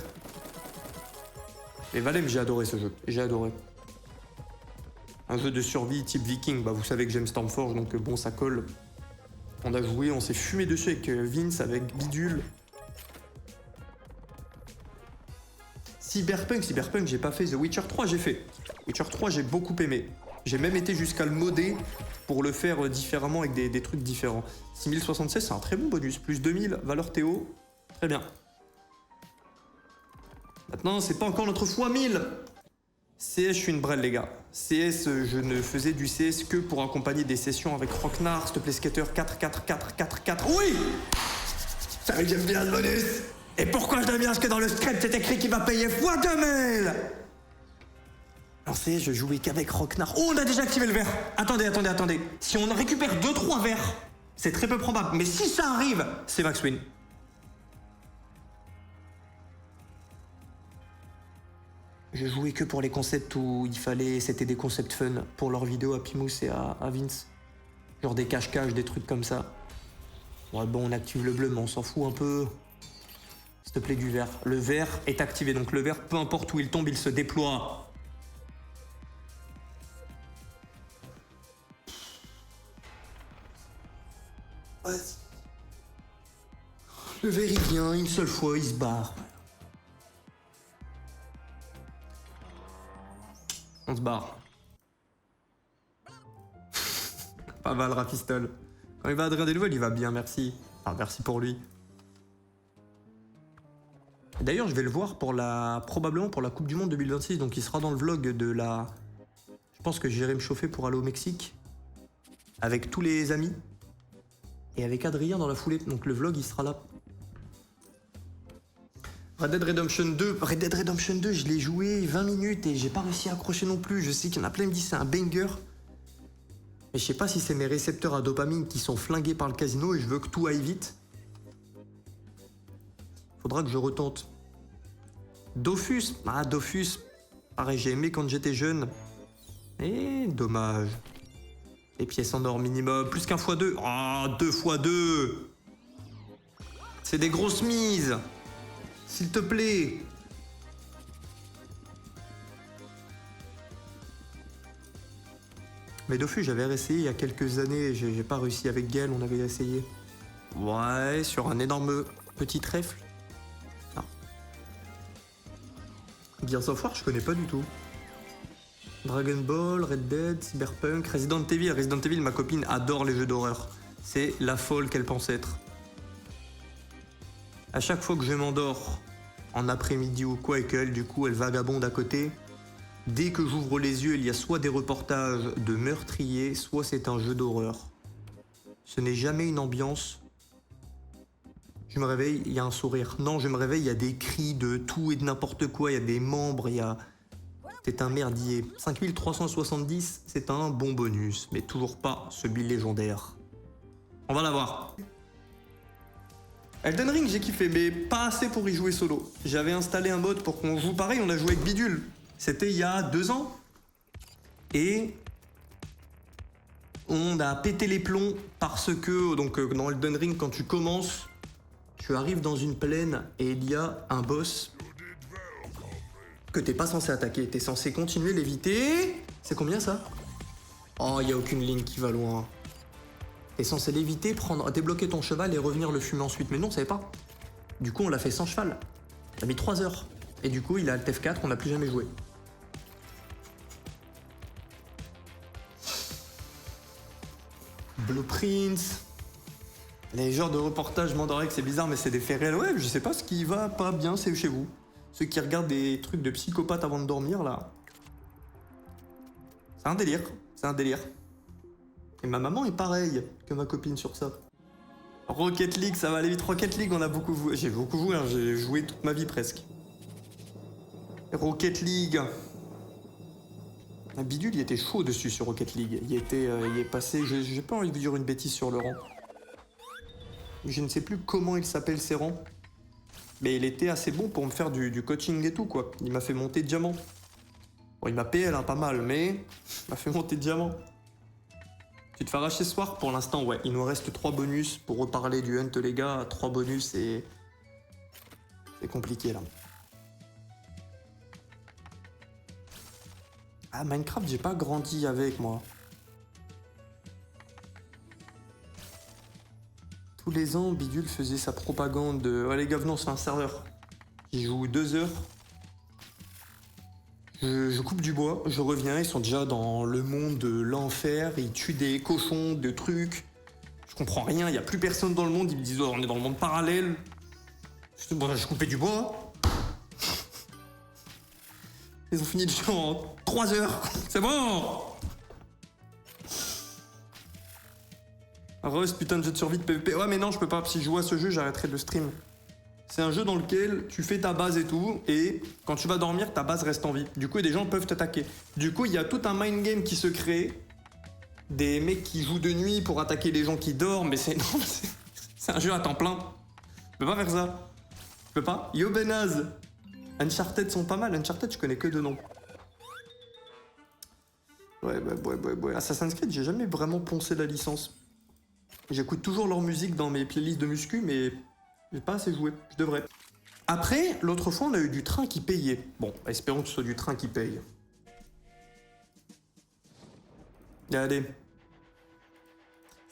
Et Valheim, j'ai adoré ce jeu. J'ai adoré. Un jeu de survie type viking. Bah, vous savez que j'aime Stormforge, donc bon, ça colle. On a joué, on s'est fumé dessus avec Vince, avec Bidule. Cyberpunk, j'ai pas fait. The Witcher 3, j'ai fait. Witcher 3, j'ai beaucoup aimé. J'ai même été jusqu'à le modder pour le faire différemment avec des trucs différents. 6076, c'est un très bon bonus. Plus 2000, valeur Théo. Très bien. Maintenant, c'est pas encore notre fois 1000. CS, je suis une brêle, les gars. CS, je ne faisais du CS que pour accompagner des sessions avec Rocknar, s'il te plaît, Skater 4, 4, 4, 4, 4. Oui! Ça fait que j'aime bien ce bonus. Et pourquoi je l'aime bien? Parce que dans le script, c'est écrit qu'il va payer fois 2000. Alors c'est, je jouais qu'avec Rocknar. Oh, on a déjà activé le vert. Attendez. Si on récupère 2-3 verts, c'est très peu probable. Mais si ça arrive, c'est Max Win. Je jouais que pour les concepts où il fallait... C'était des concepts fun pour leurs vidéos à Pimous et à Vince. Genre des cache-cache, des trucs comme ça. Ouais, bon, on active le bleu, mais on s'en fout un peu. S'il te plaît, du vert. Le vert est activé, donc le vert, peu importe où il tombe, il se déploie. Vas-y. Le vert, il vient une seule fois, il se barre. On se barre. Pas mal, Rafistol. Quand il va Adrien Delvoye, il va bien, merci. Enfin, merci pour lui. D'ailleurs, je vais le voir pour probablement pour la Coupe du Monde 2026, donc il sera dans le vlog de la... Je pense que j'irai me chauffer pour aller au Mexique. Avec tous les amis. Et avec Adrien dans la foulée, donc le vlog, il sera là. Red Dead Redemption 2, je l'ai joué 20 minutes et j'ai pas réussi à accrocher non plus. Je sais qu'il y en a plein qui me disent c'est un banger. Mais je sais pas si c'est mes récepteurs à dopamine qui sont flingués par le casino et je veux que tout aille vite. Faudra que je retente. Dofus. Ah, Dofus. Pareil, j'ai aimé quand j'étais jeune. Et dommage. Les pièces en or minimum. Plus qu'un x2. Ah, 2 x 2. C'est des grosses mises. S'il te plaît. Mais Dofus, j'avais essayé il y a quelques années. J'ai pas réussi avec Gale, on avait essayé. Ouais, sur un énorme petit trèfle. Ah. Gears of War, je connais pas du tout. Dragon Ball, Red Dead, Cyberpunk, Resident Evil. Resident Evil, ma copine adore les jeux d'horreur. C'est la folle qu'elle pense être. À chaque fois que je m'endors en après-midi ou quoi et qu'elle, du coup, elle vagabonde à côté, dès que j'ouvre les yeux, il y a soit des reportages de meurtriers, soit c'est un jeu d'horreur. Ce n'est jamais une ambiance. Je me réveille, il y a un sourire. Non, je me réveille, il y a des cris de tout et de n'importe quoi, il y a des membres, il y a... C'est un merdier. 5370, c'est un bon bonus, mais toujours pas celui légendaire. On va l'avoir. Elden Ring, j'ai kiffé, mais pas assez pour y jouer solo. J'avais installé un mode pour qu'on joue pareil, on a joué avec Bidule. C'était il y a 2 ans. Et on a pété les plombs parce que, donc dans Elden Ring, quand tu commences, tu arrives dans une plaine et il y a un boss que t'es pas censé attaquer. T'es censé continuer l'éviter. C'est combien ça? Oh, il n'y a aucune ligne qui va loin. T'es censé l'éviter, débloquer ton cheval et revenir le fumer ensuite. Mais non, ça savait pas. Du coup, on l'a fait sans cheval. Ça a mis 3 heures. Et du coup, il a Alt F4, on n'a plus jamais joué. Blueprints. Les genres de reportages Mandarek, c'est bizarre, mais c'est des faits réels. Ouais, je sais pas ce qui va pas bien, c'est chez vous. Ceux qui regardent des trucs de psychopathes avant de dormir, là. C'est un délire. C'est un délire. Et ma maman est pareille que ma copine sur ça. Rocket League, ça va aller vite. Rocket League, on a beaucoup joué. J'ai beaucoup joué, hein. J'ai joué toute ma vie presque. Rocket League. Bidule, il était chaud dessus sur Rocket League. Il est passé, j'ai pas envie de dire une bêtise sur le rang. Je ne sais plus comment il s'appelle ses rangs. Mais il était assez bon pour me faire du coaching et tout, quoi. Il m'a fait monter diamant. Bon, il m'a PL, hein, pas mal, mais il m'a fait monter diamant. Tu te fais arracher ce soir? Pour l'instant, ouais. Il nous reste 3 bonus pour reparler du hunt, les gars. 3 bonus et... c'est compliqué, là. Ah, Minecraft, j'ai pas grandi avec, moi. Tous les ans, Bidule faisait sa propagande de... Ouais, les gars, venons, c'est un serveur. J'y joue 2 heures. Je coupe du bois, je reviens, ils sont déjà dans le monde de l'enfer, ils tuent des cochons, de trucs. Je comprends rien, il n'y a plus personne dans le monde, ils me disent oh, on est dans le monde parallèle. Bon, je coupais du bois. Ils ont fini le jeu en 3 heures, c'est bon. Rust, putain de jeu de survie de PvP. Ouais mais non, je peux pas, si je joue à ce jeu, j'arrêterai de stream. C'est un jeu dans lequel tu fais ta base et tout, et quand tu vas dormir, ta base reste en vie. Du coup, des gens peuvent t'attaquer. Du coup, il y a tout un mind game qui se crée. Des mecs qui jouent de nuit pour attaquer les gens qui dorment, mais c'est... Non, c'est un jeu à temps plein. Je peux pas faire ça. Je peux pas. Yo Benaz. Uncharted sont pas mal. Uncharted, je connais que deux noms. Ouais. Assassin's Creed, j'ai jamais vraiment poncé la licence. J'écoute toujours leur musique dans mes playlists de muscu, mais... J'ai pas assez joué, je devrais. Après, l'autre fois, on a eu du train qui payait. Bon, espérons que ce soit du train qui paye. Allez.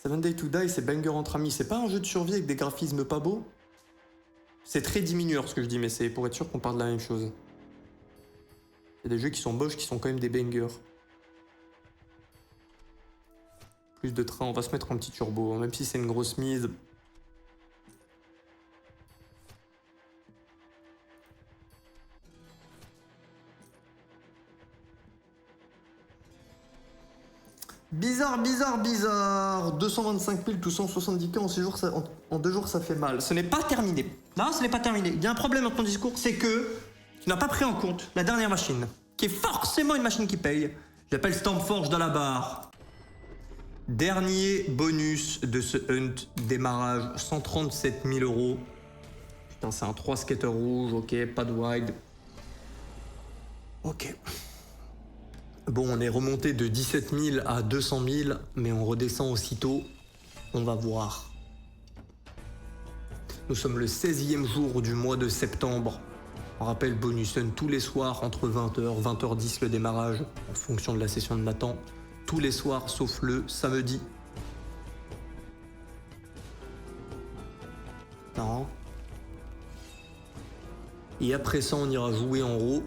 Seven Days to Die, c'est banger entre amis. C'est pas un jeu de survie avec des graphismes pas beaux? C'est très diminueur ce que je dis, mais c'est pour être sûr qu'on parle de la même chose. Il y a des jeux qui sont moches, qui sont quand même des bangers. Plus de train, on va se mettre un petit turbo, hein, même si c'est une grosse mise. Bizarre. 225 000, tout 170K en 6 jours, en 2 jours, ça fait mal. Ce n'est pas terminé. Non, ce n'est pas terminé. Il y a un problème dans ton discours, c'est que tu n'as pas pris en compte la dernière machine, qui est forcément une machine qui paye. J'appelle Stormforge dans la barre. Dernier bonus de ce hunt, démarrage, 137 000 €. Putain, c'est un 3 skater rouge, ok, pas de wide. Ok. Bon, on est remonté de 17 000 à 200 000, mais on redescend aussitôt. On va voir. Nous sommes le 16e jour du mois de septembre. On rappelle bonus hunt tous les soirs entre 20h, 20h10 le démarrage, en fonction de la session de Nathan. Tous les soirs, sauf le samedi. Non. Et après ça, on ira jouer en haut.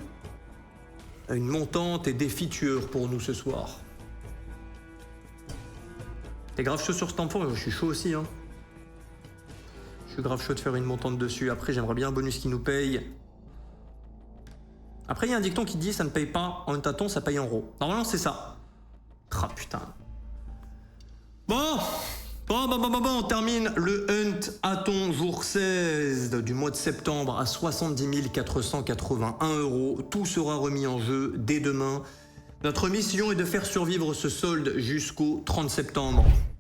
Une montante et des features pour nous ce soir. T'es grave chaud sur Stormforge? Je suis chaud aussi, hein. Je suis grave chaud de faire une montante dessus. Après, j'aimerais bien un bonus qui nous paye. Après, il y a un dicton qui dit ça ne paye pas en tâton, ça paye en RAW. Normalement, c'est ça. Ah putain. Bon, on termine le hunt à ton jour 16 du mois de septembre à 70 481 €. Tout sera remis en jeu dès demain. Notre mission est de faire survivre ce solde jusqu'au 30 septembre.